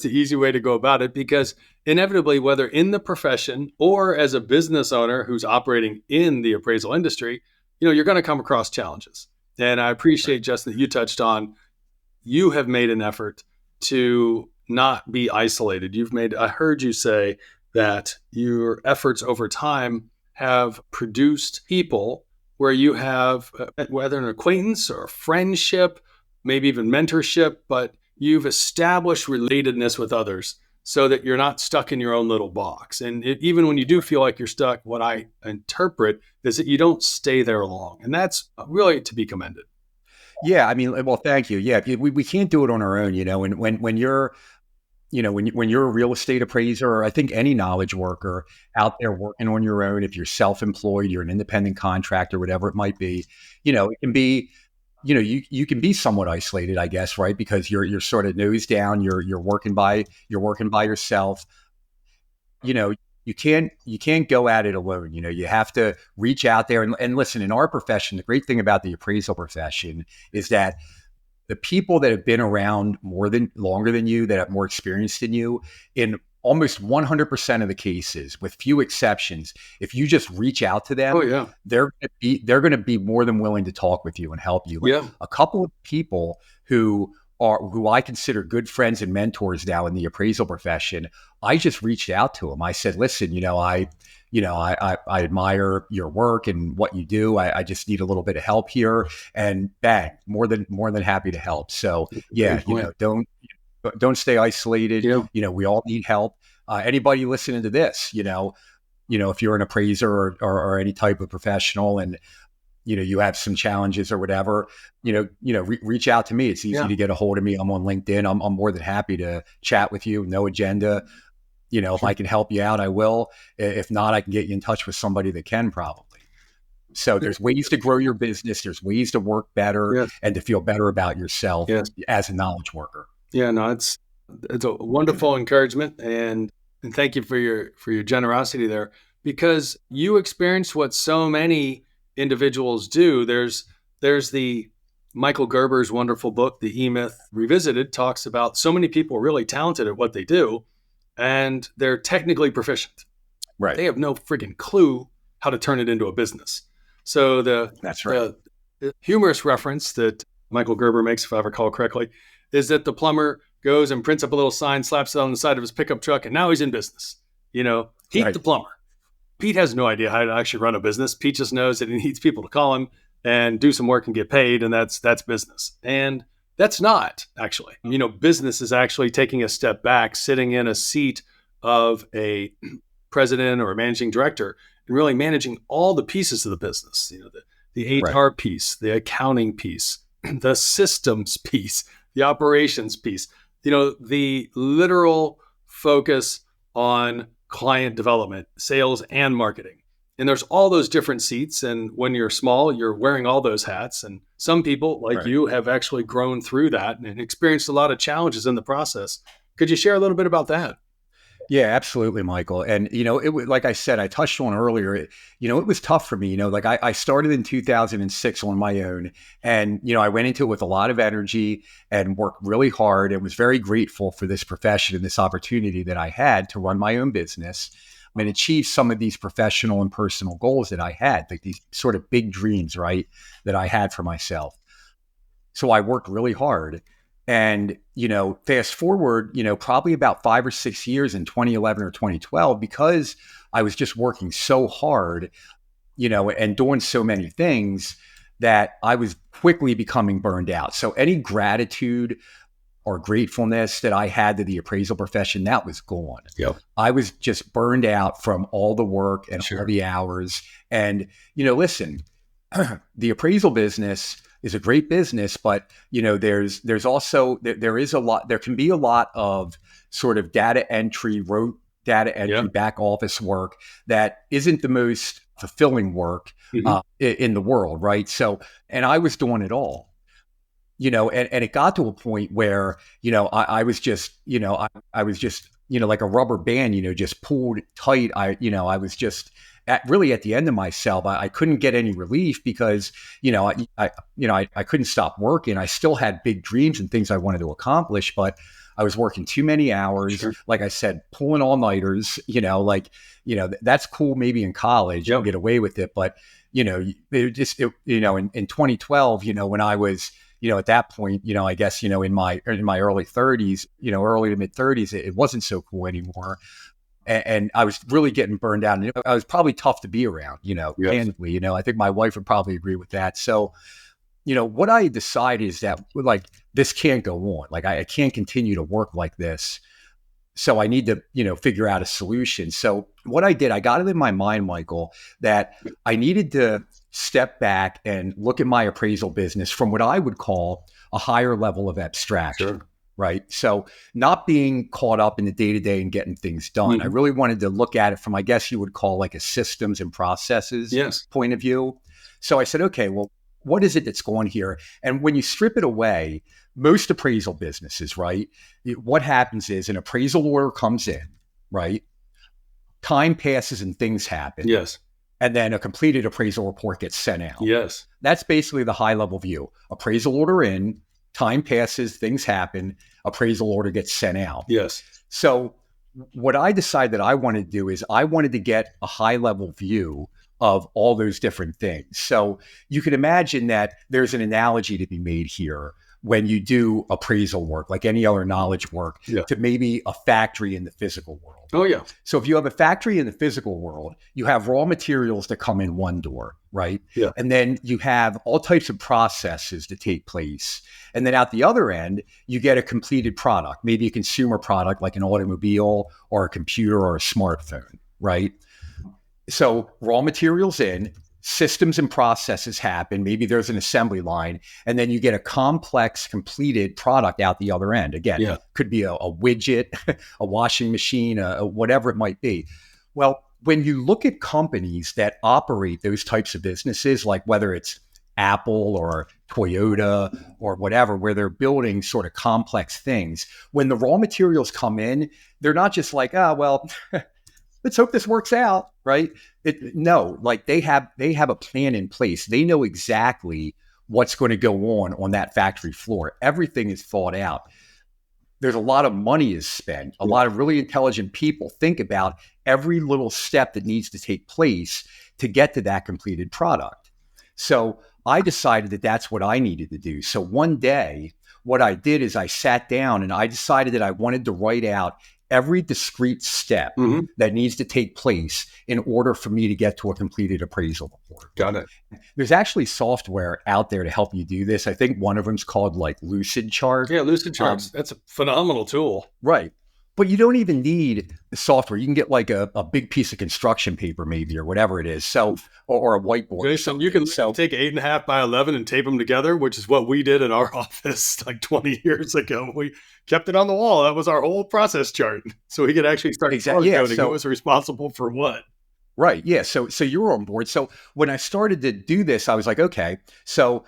[SPEAKER 2] easy way to go about it, because inevitably, whether in the profession or as a business owner who's operating in the appraisal industry, you're going to come across challenges. And I appreciate, Justin, that you touched on, you have made an effort to not be isolated. I heard you say that your efforts over time have produced people where you have, whether an acquaintance or a friendship, maybe even mentorship, but you've established relatedness with others so that you're not stuck in your own little box. And even when you do feel like you're stuck, what I interpret is that you don't stay there long. And that's really to be commended.
[SPEAKER 3] Yeah. I mean, well, thank you. Yeah. We can't do it on our own, and when you're, when you're a real estate appraiser, or I think any knowledge worker out there working on your own, if you're self-employed, you're an independent contractor, whatever it might be, it can be, you can be somewhat isolated, I guess, right? Because you're sort of nose down, you're working by yourself. You can't go at it alone. You have to reach out there and listen. In our profession, the great thing about the appraisal profession is that the people that have been around longer than you, that have more experience than you, in almost 100% of the cases, with few exceptions, if you just reach out to them, they're going to be more than willing to talk with you and help you. A couple of people who I consider good friends and mentors now in the appraisal profession, I just reached out to them. I said, listen, I admire your work and what you do. I just need a little bit of help here, and bang, more than happy to help. So don't stay isolated. We all need help. Anybody listening to this, if you're an appraiser or any type of professional, and you have some challenges or whatever, reach out to me. It's easy to get a hold of me. I'm on LinkedIn. I'm more than happy to chat with you. No agenda. If I can help you out, I will. If not, I can get you in touch with somebody that can, probably. So there's ways to grow your business. There's ways to work better and to feel better about yourself as a knowledge worker.
[SPEAKER 2] Yeah, no, it's a wonderful encouragement, and thank you for your generosity there, because you experienced what so many individuals do. There's the Michael Gerber's wonderful book, The E-Myth Revisited, talks about so many people are really talented at what they do, and they're technically proficient.
[SPEAKER 3] Right.
[SPEAKER 2] They have no freaking clue how to turn it into a business. So
[SPEAKER 3] that's right.
[SPEAKER 2] The humorous reference that Michael Gerber makes, if I recall correctly, is that the plumber goes and prints up a little sign, slaps it on the side of his pickup truck, and now he's in business. Pete the plumber. Pete has no idea how to actually run a business. Pete just knows that he needs people to call him and do some work and get paid, and that's business. And that's not actually. Business is actually taking a step back, sitting in a seat of a president or a managing director, and really managing all the pieces of the business. The HR piece, the accounting piece, the systems piece, the operations piece, the literal focus on client development, sales, and marketing. And there's all those different seats. And when you're small, you're wearing all those hats. And some people like you have actually grown through that and experienced a lot of challenges in the process. Could you share a little bit about that?
[SPEAKER 3] Yeah, absolutely, Michael. And, it was, like I said, I touched on earlier, it was tough for me. I started in 2006 on my own, and, I went into it with a lot of energy and worked really hard, and was very grateful for this profession and this opportunity that I had to run my own business and achieve some of these professional and personal goals that I had, like these sort of big dreams, right, that I had for myself. So I worked really hard. And, fast forward, probably about 5 or 6 years in 2011 or 2012, because I was just working so hard, and doing so many things, that I was quickly becoming burned out. So any gratitude or gratefulness that I had to the appraisal profession, that was gone.
[SPEAKER 2] Yep.
[SPEAKER 3] I was just burned out from all the work and all the hours. And, listen, the appraisal business is a great business, but, there's also, there is a lot, there can be a lot of sort of data entry, back office work that isn't the most fulfilling work in the world, right? So, and I was doing it all. And it got to a point where, I was just, I was just, like a rubber band, just pulled tight. I was just really at the end of myself. I couldn't get any relief because, I couldn't stop working. I still had big dreams and things I wanted to accomplish, but I was working too many hours. Sure. Like I said, pulling all-nighters, that's cool maybe in college, you get away with it. But, in 2012, when I was, at that point, I guess, in my early 30s, early to mid 30s, it wasn't so cool anymore. And I was really getting burned out. And I was probably tough to be around, candidly, I think my wife would probably agree with that. So, what I decided is that like, this can't go on. Like I can't continue to work like this. So I need to, figure out a solution. So what I did, I got it in my mind, Michael, that I needed to step back and look at my appraisal business from what I would call a higher level of abstraction. Sure. Right. So not being caught up in the day-to-day and getting things done. I really wanted to look at it from, I guess you would call like a systems and processes point of view. So I said, okay, well, what is it that's going here? And when you strip it away, most appraisal businesses, right, what happens is an appraisal order comes in, right? Time passes and things happen.
[SPEAKER 2] Yes.
[SPEAKER 3] And then a completed appraisal report gets sent out.
[SPEAKER 2] Yes.
[SPEAKER 3] That's basically the high level view. Appraisal order in, time passes, things happen, appraisal order gets sent out.
[SPEAKER 2] Yes.
[SPEAKER 3] So what I decided that I wanted to do is I wanted to get a high level view of all those different things. So you can imagine that there's an analogy to be made here when you do appraisal work, like any other knowledge work, to maybe a factory in the physical world.
[SPEAKER 2] Oh, yeah.
[SPEAKER 3] So if you have a factory in the physical world, you have raw materials that come in one door, right?
[SPEAKER 2] Yeah.
[SPEAKER 3] And then you have all types of processes that take place. And then at the other end, you get a completed product, maybe a consumer product like an automobile or a computer or a smartphone, right? So raw materials in, systems and processes happen. Maybe there's an assembly line, and then you get a complex, completed product out the other end. Again, could be a widget, a washing machine, whatever it might be. Well, when you look at companies that operate those types of businesses, like whether it's Apple or Toyota or whatever, where they're building sort of complex things, when the raw materials come in, they're not just like, let's hope this works out, right? No, like they have a plan in place. They know exactly what's going to go on that factory floor. Everything is thought out. There's a lot of money is spent. A lot of really intelligent people think about every little step that needs to take place to get to that completed product. So I decided that that's what I needed to do. So one day, what I did is I sat down and I decided that I wanted to write out every discrete step that needs to take place in order for me to get to a completed appraisal report.
[SPEAKER 2] Got it.
[SPEAKER 3] There's actually software out there to help you do this. I think one of them's called like Lucid Chart.
[SPEAKER 2] Yeah, Lucid Charts. That's a phenomenal tool.
[SPEAKER 3] Right. But you don't even need the software. You can get like a big piece of construction paper maybe or whatever it is. So, or a whiteboard.
[SPEAKER 2] Jason, you can take 8.5 by 11 and tape them together, which is what we did in our office like 20 years ago. We kept it on the wall. That was our whole process chart. So we could actually start coding who was responsible for what.
[SPEAKER 3] Right. Yeah. So you were on board. So when I started to do this, I was like, okay, so,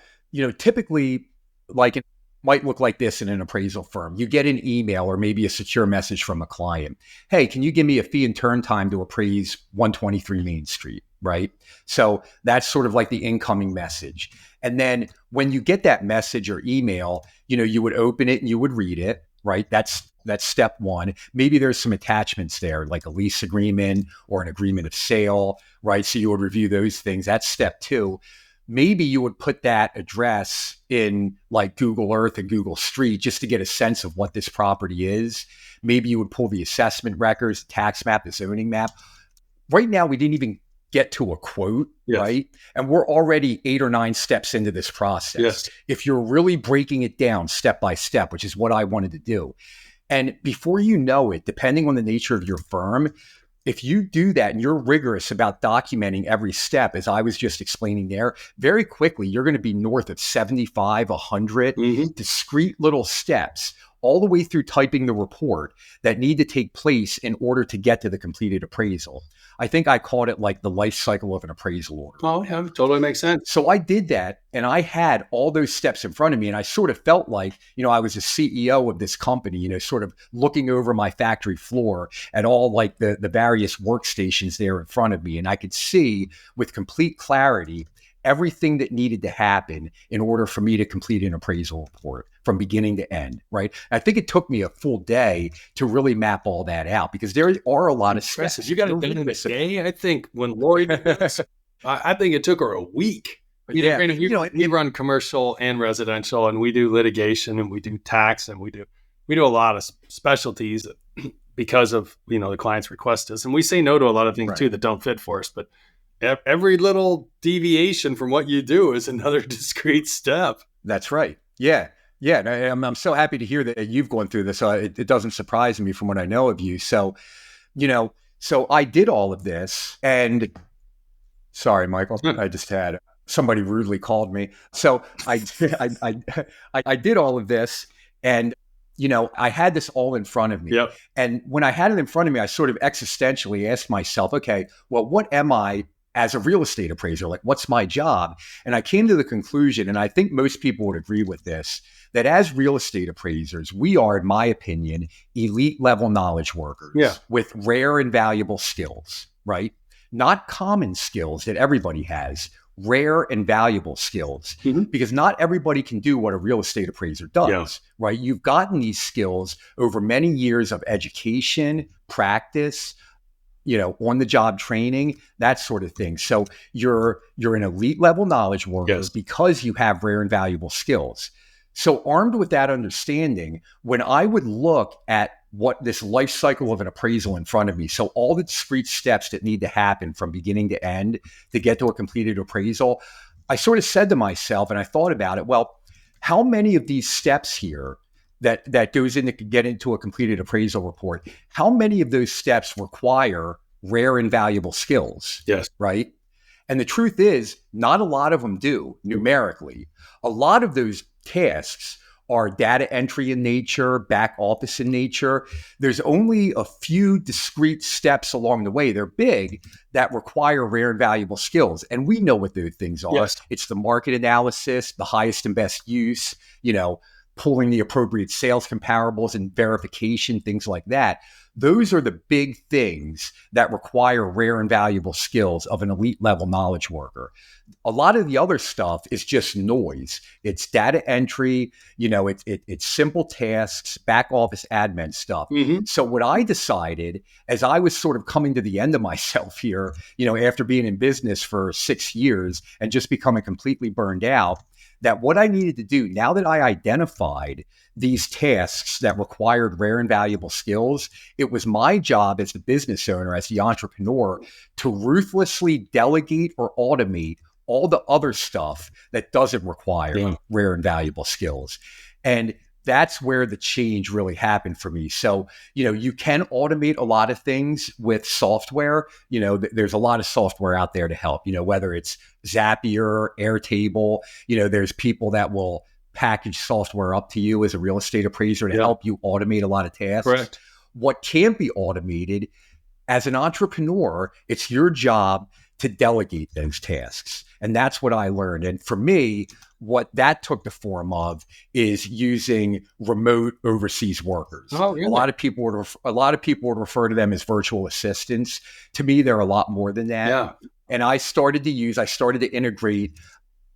[SPEAKER 3] typically like it might look like this in an appraisal firm. You get an email or maybe a secure message from a client. Hey, can you give me a fee and turn time to appraise 123 Main Street? Right. So that's sort of like the incoming message. And then when you get that message or email, you would open it and you would read it. Right. That's step one. Maybe there's some attachments there, like a lease agreement or an agreement of sale. Right. So you would review those things. That's step two. Maybe you would put that address in like Google Earth and Google Street just to get a sense of what this property is. Maybe you would pull the assessment records, the tax map, the zoning map. Right now, we didn't even get to a quote,
[SPEAKER 2] Yes.
[SPEAKER 3] right? And we're already 8 or 9 steps into this process.
[SPEAKER 2] Yes.
[SPEAKER 3] If you're really breaking it down step by step, which is what I wanted to do. And before you know it, depending on the nature of your firm, if you do that and you're rigorous about documenting every step, as I was just explaining there, very quickly, you're going to be north of 75, 100 discrete little steps all the way through typing the report that need to take place in order to get to the completed appraisal. I think I called it like the life cycle of an appraisal order.
[SPEAKER 2] Oh, yeah, totally makes sense.
[SPEAKER 3] So I did that, and I had all those steps in front of me, and I sort of felt like, I was a CEO of this company, sort of looking over my factory floor at all like the various workstations there in front of me. And I could see with complete clarity everything that needed to happen in order for me to complete an appraisal report from beginning to end, right? I think it took me a full day to really map all that out because there are a lot of steps.
[SPEAKER 2] You got it done in a day? I think when Lori did this, I think it took her a week.
[SPEAKER 3] Yeah.
[SPEAKER 2] We run commercial and residential, and we do litigation, and we do tax, and we do a lot of specialties because of, the client's request us. And we say no to a lot of things too that don't fit for us, but every little deviation from what you do is another discrete step.
[SPEAKER 3] That's right. Yeah. Yeah. And I'm so happy to hear that you've gone through this. It doesn't surprise me from what I know of you. So, so I did all of this and sorry, Michael, I just had somebody rudely called me. So I did all of this and, I had this all in front of me.
[SPEAKER 2] Yep.
[SPEAKER 3] And when I had it in front of me, I sort of existentially asked myself, okay, well, what am I as a real estate appraiser? Like, what's my job? And I came to the conclusion, and I think most people would agree with this, that as real estate appraisers, we are, in my opinion, elite level knowledge workers with rare and valuable skills, right? Not common skills that everybody has, rare and valuable skills, because not everybody can do what a real estate appraiser does, right? You've gotten these skills over many years of education, practice, on the job training, that sort of thing. So you're an elite level knowledge worker because you have rare and valuable skills. So armed with that understanding, when I would look at what this life cycle of an appraisal in front of me, so all the discrete steps that need to happen from beginning to end to get to a completed appraisal, I sort of said to myself, and I thought about it, well, how many of these steps here that goes into get into a completed appraisal report, how many of those steps require rare and valuable skills?
[SPEAKER 2] Yes.
[SPEAKER 3] Right? And the truth is, not a lot of them do numerically. A lot of those tasks are data entry in nature, back office in nature. There's only a few discrete steps along the way. They're big that require rare and valuable skills. And we know what those things are.
[SPEAKER 2] Yes.
[SPEAKER 3] It's the market analysis, the highest and best use, pulling the appropriate sales comparables and verification, things like that. Those are the big things that require rare and valuable skills of an elite level knowledge worker. A lot of the other stuff is just noise. It's data entry, it's simple tasks, back office admin stuff. So what I decided as I was sort of coming to the end of myself here, after being in business for 6 years and just becoming completely burned out, that what I needed to do now that I identified these tasks that required rare and valuable skills, it was my job as the business owner, as the entrepreneur, to ruthlessly delegate or automate all the other stuff that doesn't require rare and valuable skills. And that's where the change really happened for me. So, you can automate a lot of things with software. There's a lot of software out there to help, whether it's Zapier, Airtable, there's people that will package software up to you as a real estate appraiser to help you automate a lot of tasks.
[SPEAKER 2] Correct.
[SPEAKER 3] What can't be automated as an entrepreneur, it's your job to delegate those tasks. And that's what I learned. And for me, what that took the form of is using remote overseas workers.
[SPEAKER 2] Oh, really?
[SPEAKER 3] A lot of people would refer to them as virtual assistants. To me, they're a lot more than that.
[SPEAKER 2] Yeah.
[SPEAKER 3] And I started to integrate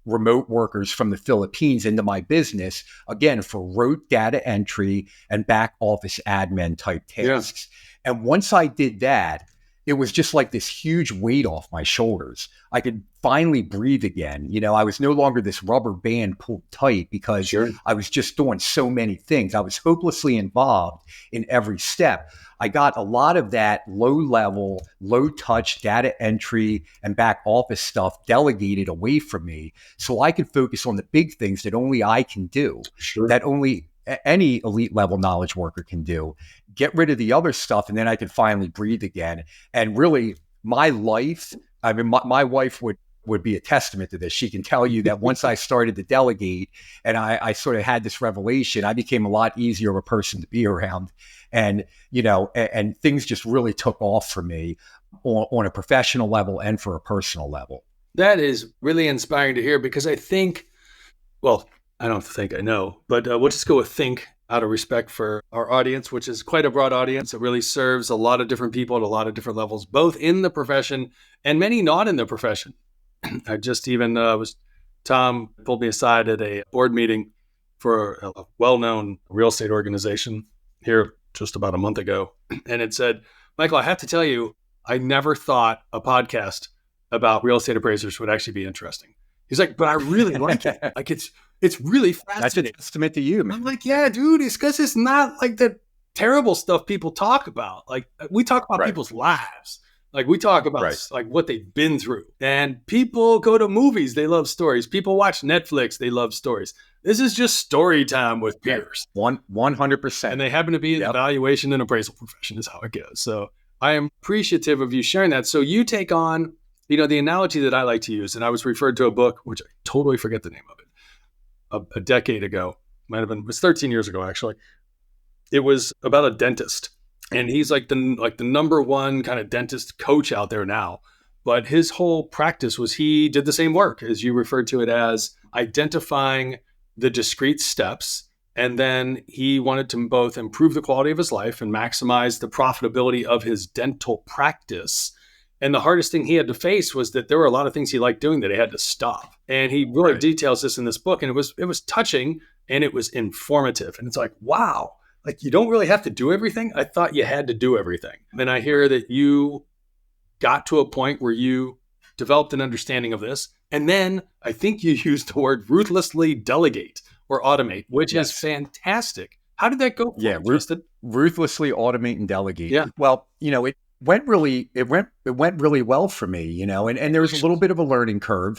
[SPEAKER 3] remote workers from the Philippines into my business, again, for rote data entry and back office admin type tasks. And once I did that, it was just like this huge weight off my shoulders. I could finally breathe again. I was no longer this rubber band pulled tight because
[SPEAKER 2] Sure.
[SPEAKER 3] I was just doing so many things. I was hopelessly involved in every step. I got a lot of that low level, low touch data entry and back office stuff delegated away from me so I could focus on the big things that only I can do,
[SPEAKER 2] Sure.
[SPEAKER 3] that only any elite level knowledge worker can do. Get rid of the other stuff, and then I could finally breathe again. And really, my life, I mean, my wife would be a testament to this. She can tell you that once I started to delegate and I sort of had this revelation, I became a lot easier of a person to be around. And, and things just really took off for me on a professional level and for a personal level.
[SPEAKER 2] That is really inspiring to hear, because I think, well, I don't think I know, but we'll just go with think out of respect for our audience, which is quite a broad audience. It really serves a lot of different people at a lot of different levels, both in the profession and many not in the profession. I just even Tom pulled me aside at a board meeting for a well-known real estate organization here just about a month ago. And it said, Michael, I have to tell you, I never thought a podcast about real estate appraisers would actually be interesting. He's like, but I really like it. Like it's really fascinating.
[SPEAKER 3] That's a testament to you, man.
[SPEAKER 2] I'm like, yeah, dude, it's because it's not like the terrible stuff people talk about. Like we talk about people's lives. Like we talk about like what they've been through. And people go to movies. They love stories. People watch Netflix. They love stories. This is just story time with peers.
[SPEAKER 3] 100%.
[SPEAKER 2] And they happen to be in the valuation and appraisal profession is how it goes. So I am appreciative of you sharing that. So you take on, the analogy that I like to use, and I was referred to a book, which I totally forget the name of it, a decade ago. It was 13 years ago, actually. It was about a dentist. And he's like the number one kind of dentist coach out there now. But his whole practice was he did the same work as you referred to it as identifying the discrete steps. And then he wanted to both improve the quality of his life and maximize the profitability of his dental practice. And the hardest thing he had to face was that there were a lot of things he liked doing that he had to stop. And he really details this in this book. And it was touching and it was informative. And it's like, wow. Like, you don't really have to do everything. I thought you had to do everything. And I hear that you got to a point where you developed an understanding of this. And then I think you used the word ruthlessly delegate or automate, which is fantastic. How did that go for you, Justin?
[SPEAKER 3] Ruthlessly automate and delegate.
[SPEAKER 2] Yeah.
[SPEAKER 3] Well, it went really well for me, and there was a little bit of a learning curve,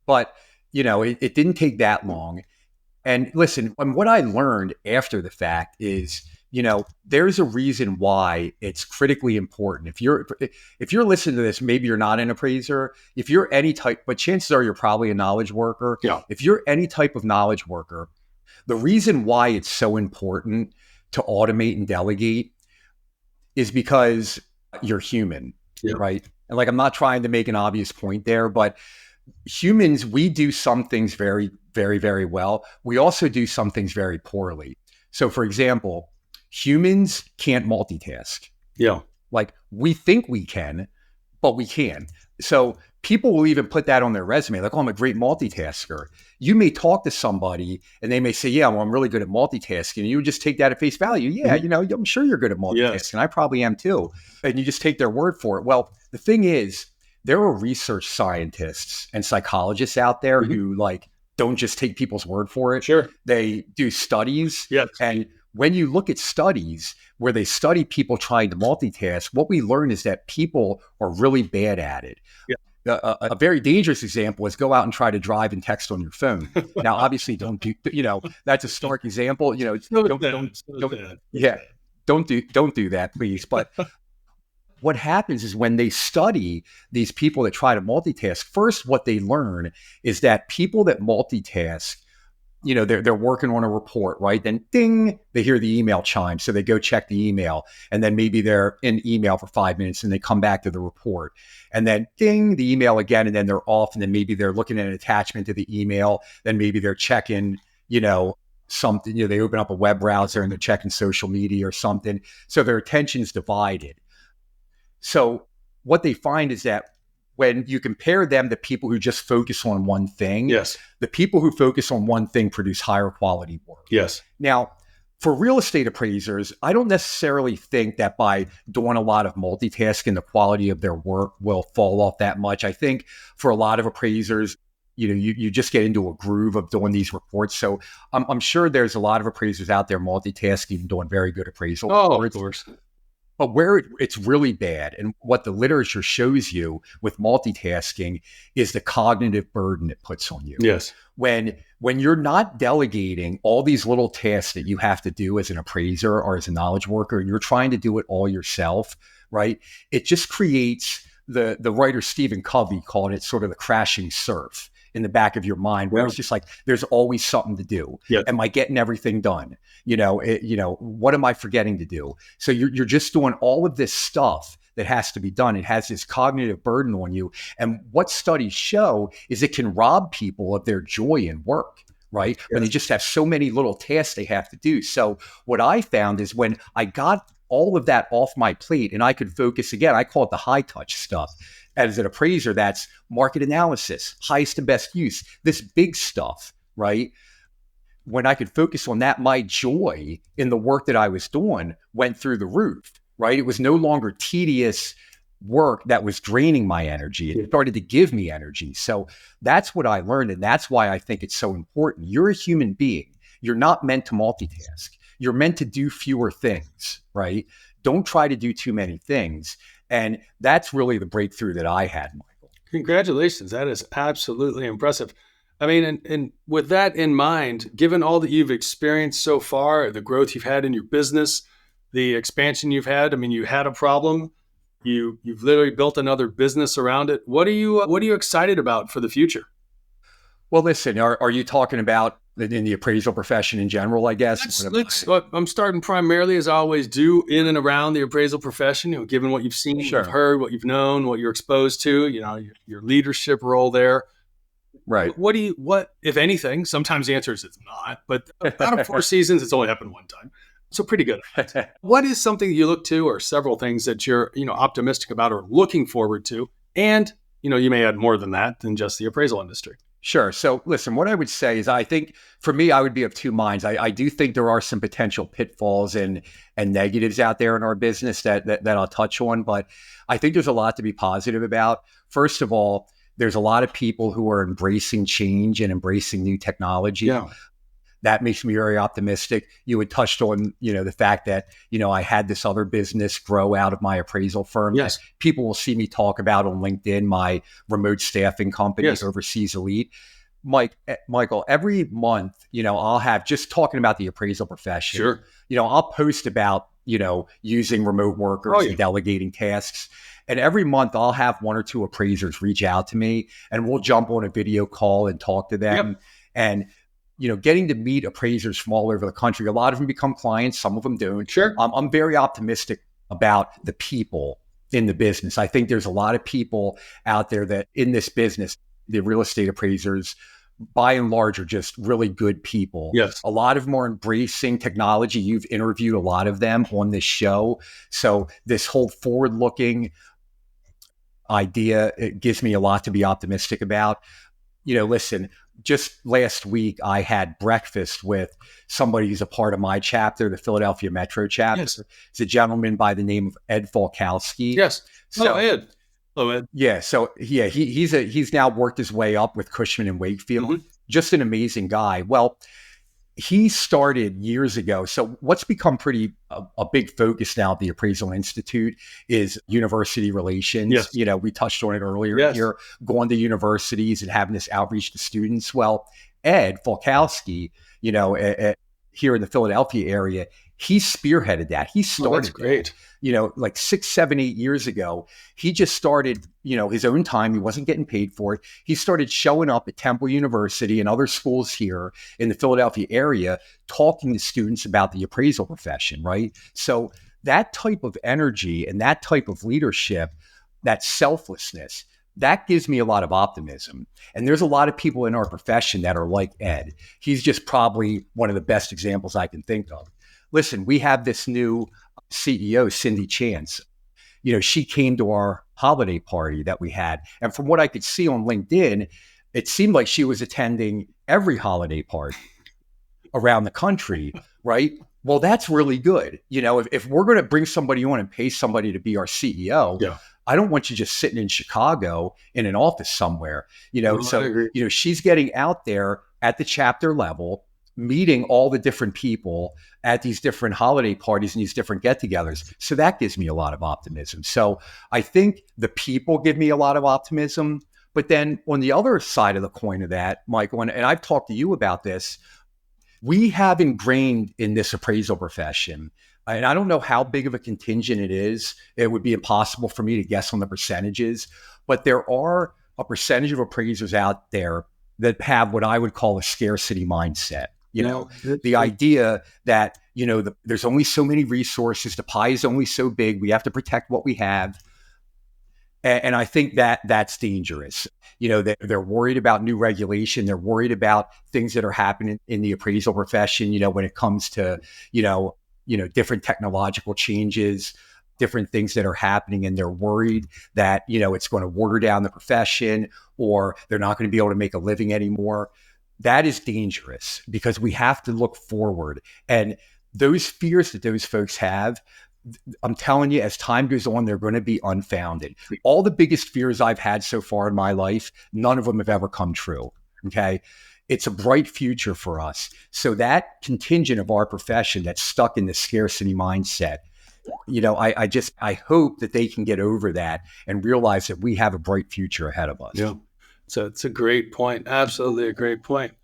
[SPEAKER 3] but it didn't take that long. And listen, what I learned after the fact is, there's a reason why it's critically important. If you're listening to this, maybe you're not an appraiser. If you're any type, but chances are you're probably a knowledge worker.
[SPEAKER 2] Yeah.
[SPEAKER 3] If you're any type of knowledge worker, the reason why it's so important to automate and delegate is because you're human, right? And I'm not trying to make an obvious point there, but humans, we do some things very, very, very well. We also do some things very poorly. So for example, humans can't multitask.
[SPEAKER 2] Yeah.
[SPEAKER 3] We think we can, but we can. So people will even put that on their resume, like, oh, I'm a great multitasker. You may talk to somebody and they may say, yeah, well, I'm really good at multitasking. And you would just take that at face value. Yeah, I'm sure you're good at multitasking. Yes. I probably am too. And you just take their word for it. Well, the thing is, there are research scientists and psychologists out there who don't just take people's word for it.
[SPEAKER 2] Sure.
[SPEAKER 3] They do studies.
[SPEAKER 2] Yes.
[SPEAKER 3] And when you look at studies where they study people trying to multitask, what we learn is that people are really bad at it.
[SPEAKER 2] Yeah.
[SPEAKER 3] A very dangerous example is go out and try to drive and text on your phone. Now, obviously, don't do, that's a stark example. Don't do that, please. But what happens is when they study these people that try to multitask, first, what they learn is that people that multitask, they're working on a report, right? Then ding, they hear the email chime. So they go check the email. And then maybe they're in email for 5 minutes and they come back to the report. And then ding, the email again, and then they're off. And then maybe they're looking at an attachment to the email. Then maybe they're checking, something, they open up a web browser and they're checking social media or something. So their attention's divided. So what they find is that when you compare them to people who just focus on one thing,
[SPEAKER 2] yes,
[SPEAKER 3] the people who focus on one thing produce higher quality work.
[SPEAKER 2] Yes.
[SPEAKER 3] Now, For real estate appraisers, I don't necessarily think that by doing a lot of multitasking, the quality of their work will fall off that much. I think for a lot of appraisers, you just get into a groove of doing these reports. So I'm sure there's a lot of appraisers out there multitasking and doing very good appraisal reports.
[SPEAKER 2] Of course.
[SPEAKER 3] But where it's really bad, and what the literature shows you with multitasking, is the cognitive burden it puts on you.
[SPEAKER 2] Yes.
[SPEAKER 3] When you're not delegating all these little tasks that you have to do as an appraiser or as a knowledge worker, and you're trying to do it all yourself, right? It just creates the writer Stephen Covey called it sort of the crashing surf in the back of your mind, where it's just like there's always something to do.
[SPEAKER 2] Yep.
[SPEAKER 3] Am I getting everything done? What am I forgetting to do? So you're just doing all of this stuff that has to be done. It has this cognitive burden on you. And what studies show is it can rob people of their joy in work, right? Yes. When they just have so many little tasks they have to do. So what I found is when I got all of that off my plate and I could focus again, I call it the high touch stuff. As an appraiser, that's market analysis, highest and best use, this big stuff, right? When I could focus on that, my joy in the work that I was doing went through the roof, right? It was no longer tedious work that was draining my energy. It started to give me energy. So that's what I learned. And that's why I think it's so important. You're a human being. You're not meant to multitask. You're meant to do fewer things, right? Don't try to do too many things. And that's really the breakthrough that I had, Michael.
[SPEAKER 2] Congratulations. That is absolutely impressive. I mean, and with that in mind, given all that you've experienced so far, the growth you've had in your business, the expansion you've had, I mean, you had a problem, you've literally built another business around it. What are you excited about for the future?
[SPEAKER 3] Well, listen, are you talking about in the appraisal profession in general, I guess?
[SPEAKER 2] I'm starting primarily, as I always do, in and around the appraisal profession, given what you've seen,
[SPEAKER 3] sure.
[SPEAKER 2] What you've heard, what you've known, what you're exposed to, your leadership role there.
[SPEAKER 3] Right.
[SPEAKER 2] What, if anything, sometimes the answer is it's not, but out of 4 seasons, it's only happened one time. So pretty good. What is something you look to, or several things that you're, optimistic about or looking forward to? And, you may add more than that than just the appraisal industry.
[SPEAKER 3] Sure. So listen, what I would say is I think for me, I would be of two minds. I do think there are some potential pitfalls and negatives out there in our business that I'll touch on, but I think there's a lot to be positive about. First of all, there's a lot of people who are embracing change and embracing new technology.
[SPEAKER 2] Yeah.
[SPEAKER 3] That makes me very optimistic. You had touched on, the fact that, I had this other business grow out of my appraisal firm.
[SPEAKER 2] Yes.
[SPEAKER 3] People will see me talk about on LinkedIn, my remote staffing company,
[SPEAKER 2] yes.
[SPEAKER 3] Overseas Elite. Michael, every month, I'll have, just talking about the appraisal profession.
[SPEAKER 2] Sure.
[SPEAKER 3] I'll post about, using remote workers and delegating tasks. And every month I'll have 1 or 2 appraisers reach out to me and we'll jump on a video call and talk to them.
[SPEAKER 2] Yep.
[SPEAKER 3] And getting to meet appraisers from all over the country. A lot of them become clients. Some of them don't.
[SPEAKER 2] Sure.
[SPEAKER 3] I'm very optimistic about the people in the business. I think there's a lot of people out there that in this business, the real estate appraisers, by and large, are just really good people.
[SPEAKER 2] Yes.
[SPEAKER 3] A lot of them are embracing technology. You've interviewed a lot of them on this show. So this whole forward-looking idea, it gives me a lot to be optimistic about. Listen, just last week, I had breakfast with somebody who's a part of my chapter, the Philadelphia Metro chapter.
[SPEAKER 2] Yes.
[SPEAKER 3] It's a gentleman by the name of Ed Falkowski.
[SPEAKER 2] Yes.
[SPEAKER 3] So,
[SPEAKER 2] Ed. Hello, Ed.
[SPEAKER 3] Yeah. So he's now worked his way up with Cushman and Wakefield. Mm-hmm. Just an amazing guy. Well, he started years ago. So what's become a big focus now at the Appraisal Institute is university relations.
[SPEAKER 2] Yes.
[SPEAKER 3] We touched on it earlier
[SPEAKER 2] yes.
[SPEAKER 3] here, going to universities and having this outreach to students. Well, Ed Falkowski, here in the Philadelphia area, he spearheaded that. He started
[SPEAKER 2] that's great.
[SPEAKER 3] Like 6, 7, 8 years ago, he just started, his own time. He wasn't getting paid for it. He started showing up at Temple University and other schools here in the Philadelphia area, talking to students about the appraisal profession, right? So that type of energy and that type of leadership, that selflessness, that gives me a lot of optimism. And there's a lot of people in our profession that are like Ed. He's just probably one of the best examples I can think of. Listen, we have this new CEO, Cindy Chance. She came to our holiday party that we had. And from what I could see on LinkedIn, it seemed like she was attending every holiday party around the country. right? Well, that's really good. If we're going to bring somebody on and pay somebody to be our CEO,
[SPEAKER 2] Yeah.
[SPEAKER 3] I don't want you just sitting in Chicago in an office somewhere,
[SPEAKER 2] I
[SPEAKER 3] So,
[SPEAKER 2] agree.
[SPEAKER 3] she's getting out there at the chapter level, meeting all the different people at these different holiday parties and these different get-togethers. So that gives me a lot of optimism. So I think the people give me a lot of optimism. But then on the other side of the coin of that, Michael, and I've talked to you about this, we have ingrained in this appraisal profession, and I don't know how big of a contingent it is. It would be impossible for me to guess on the percentages, but there are a percentage of appraisers out there that have what I would call a scarcity mindset. The idea that, there's only so many resources, the pie is only so big, we have to protect what we have. And I think that's dangerous. They're worried about new regulation. They're worried about things that are happening in the appraisal profession, when it comes to, different technological changes, different things that are happening. And they're worried that, it's going to water down the profession, or they're not going to be able to make a living anymore. That is dangerous, because we have to look forward. And those fears that those folks have, I'm telling you, as time goes on, they're going to be unfounded. All the biggest fears I've had so far in my life, none of them have ever come true. Okay. It's a bright future for us. So that contingent of our profession that's stuck in the scarcity mindset, I hope that they can get over that and realize that we have a bright future ahead of us.
[SPEAKER 2] Yeah. So it's a great point. Absolutely a great point.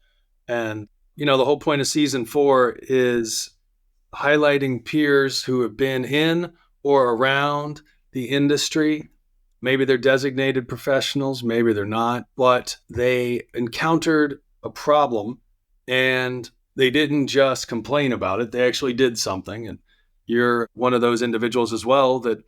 [SPEAKER 2] And, the whole point of season 4 is highlighting peers who have been in or around the industry. Maybe they're designated professionals, maybe they're not, but they encountered a problem and they didn't just complain about it. They actually did something. And you're one of those individuals as well that,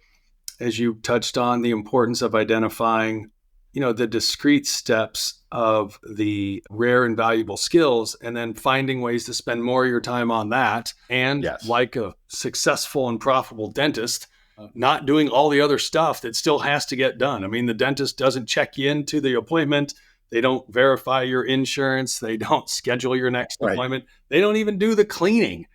[SPEAKER 2] as you touched on, the importance of identifying, the discrete steps of the rare and valuable skills, and then finding ways to spend more of your time on that. And
[SPEAKER 3] Yes.
[SPEAKER 2] Like a successful and profitable dentist, not doing all the other stuff that still has to get done. I mean, the dentist doesn't check you into the appointment. They don't verify your insurance. They don't schedule your next appointment. They don't even do the cleaning.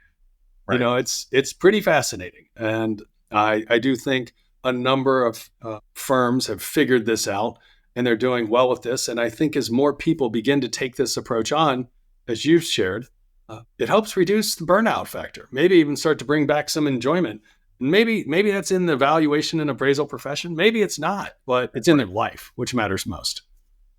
[SPEAKER 3] Right.
[SPEAKER 2] It's pretty fascinating. And I do think a number of firms have figured this out, and they're doing well with this. And I think as more people begin to take this approach on, as you've shared, it helps reduce the burnout factor, maybe even start to bring back some enjoyment. And maybe that's in the evaluation and appraisal profession. Maybe it's not, but it's in their life, which matters most.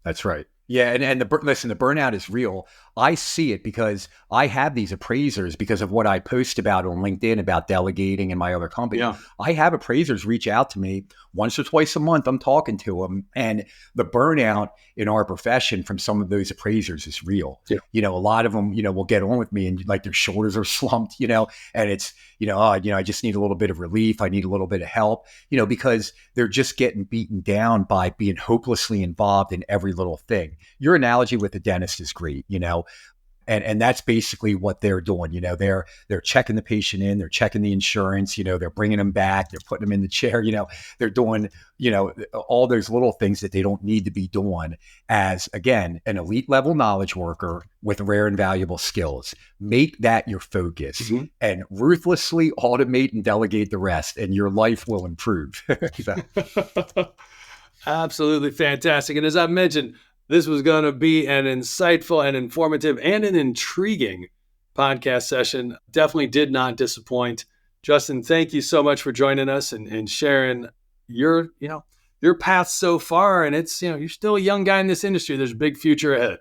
[SPEAKER 3] That's right. Yeah. And the burnout is real. I see it because I have these appraisers because of what I post about on LinkedIn about delegating in my other company. Yeah. I have appraisers reach out to me once or twice a month. I'm talking to them, and the burnout in our profession from some of those appraisers is real. Yeah. A lot of them, will get on with me and like their shoulders are slumped, and it's, I just need a little bit of relief. I need a little bit of help, because they're just getting beaten down by being hopelessly involved in every little thing. Your analogy with the dentist is great, and that's basically what they're doing. They're checking the patient in, they're checking the insurance, they're bringing them back, they're putting them in the chair, they're doing, all those little things that they don't need to be doing as, again, an elite level knowledge worker with rare and valuable skills. Make that your focus and ruthlessly automate and delegate the rest, and your life will improve.
[SPEAKER 2] Absolutely fantastic. And as I mentioned, this was going to be an insightful and informative and an intriguing podcast session. Definitely did not disappoint. Justin, thank you so much for joining us and sharing your path so far. And it's, you're still a young guy in this industry. There's a big future ahead.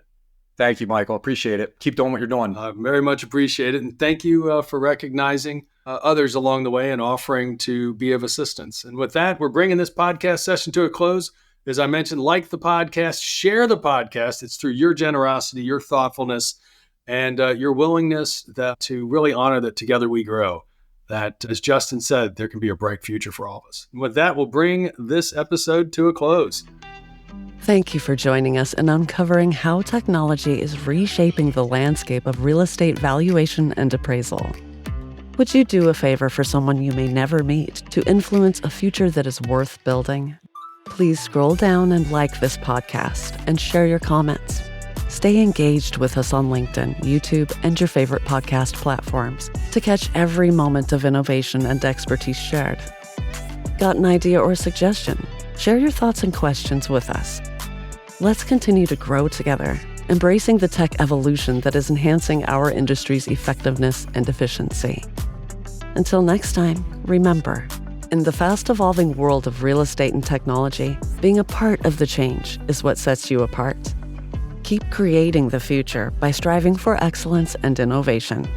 [SPEAKER 3] Thank you, Michael. Appreciate it. Keep doing what you're doing.
[SPEAKER 2] I very much appreciate it. And thank you for recognizing others along the way and offering to be of assistance. And with that, we're bringing this podcast session to a close. As I mentioned, like the podcast, share the podcast. It's through your generosity, your thoughtfulness, and your willingness to really honor that together we grow. That, as Justin said, there can be a bright future for all of us. And with that, we'll bring this episode to a close.
[SPEAKER 1] Thank you for joining us in uncovering how technology is reshaping the landscape of real estate valuation and appraisal. Would you do a favor for someone you may never meet to influence a future that is worth building? Please scroll down and like this podcast and share your comments. Stay engaged with us on LinkedIn, YouTube, and your favorite podcast platforms to catch every moment of innovation and expertise shared. Got an idea or suggestion? Share your thoughts and questions with us. Let's continue to grow together, embracing the tech evolution that is enhancing our industry's effectiveness and efficiency. Until next time, remember, in the fast-evolving world of real estate and technology, being a part of the change is what sets you apart. Keep creating the future by striving for excellence and innovation.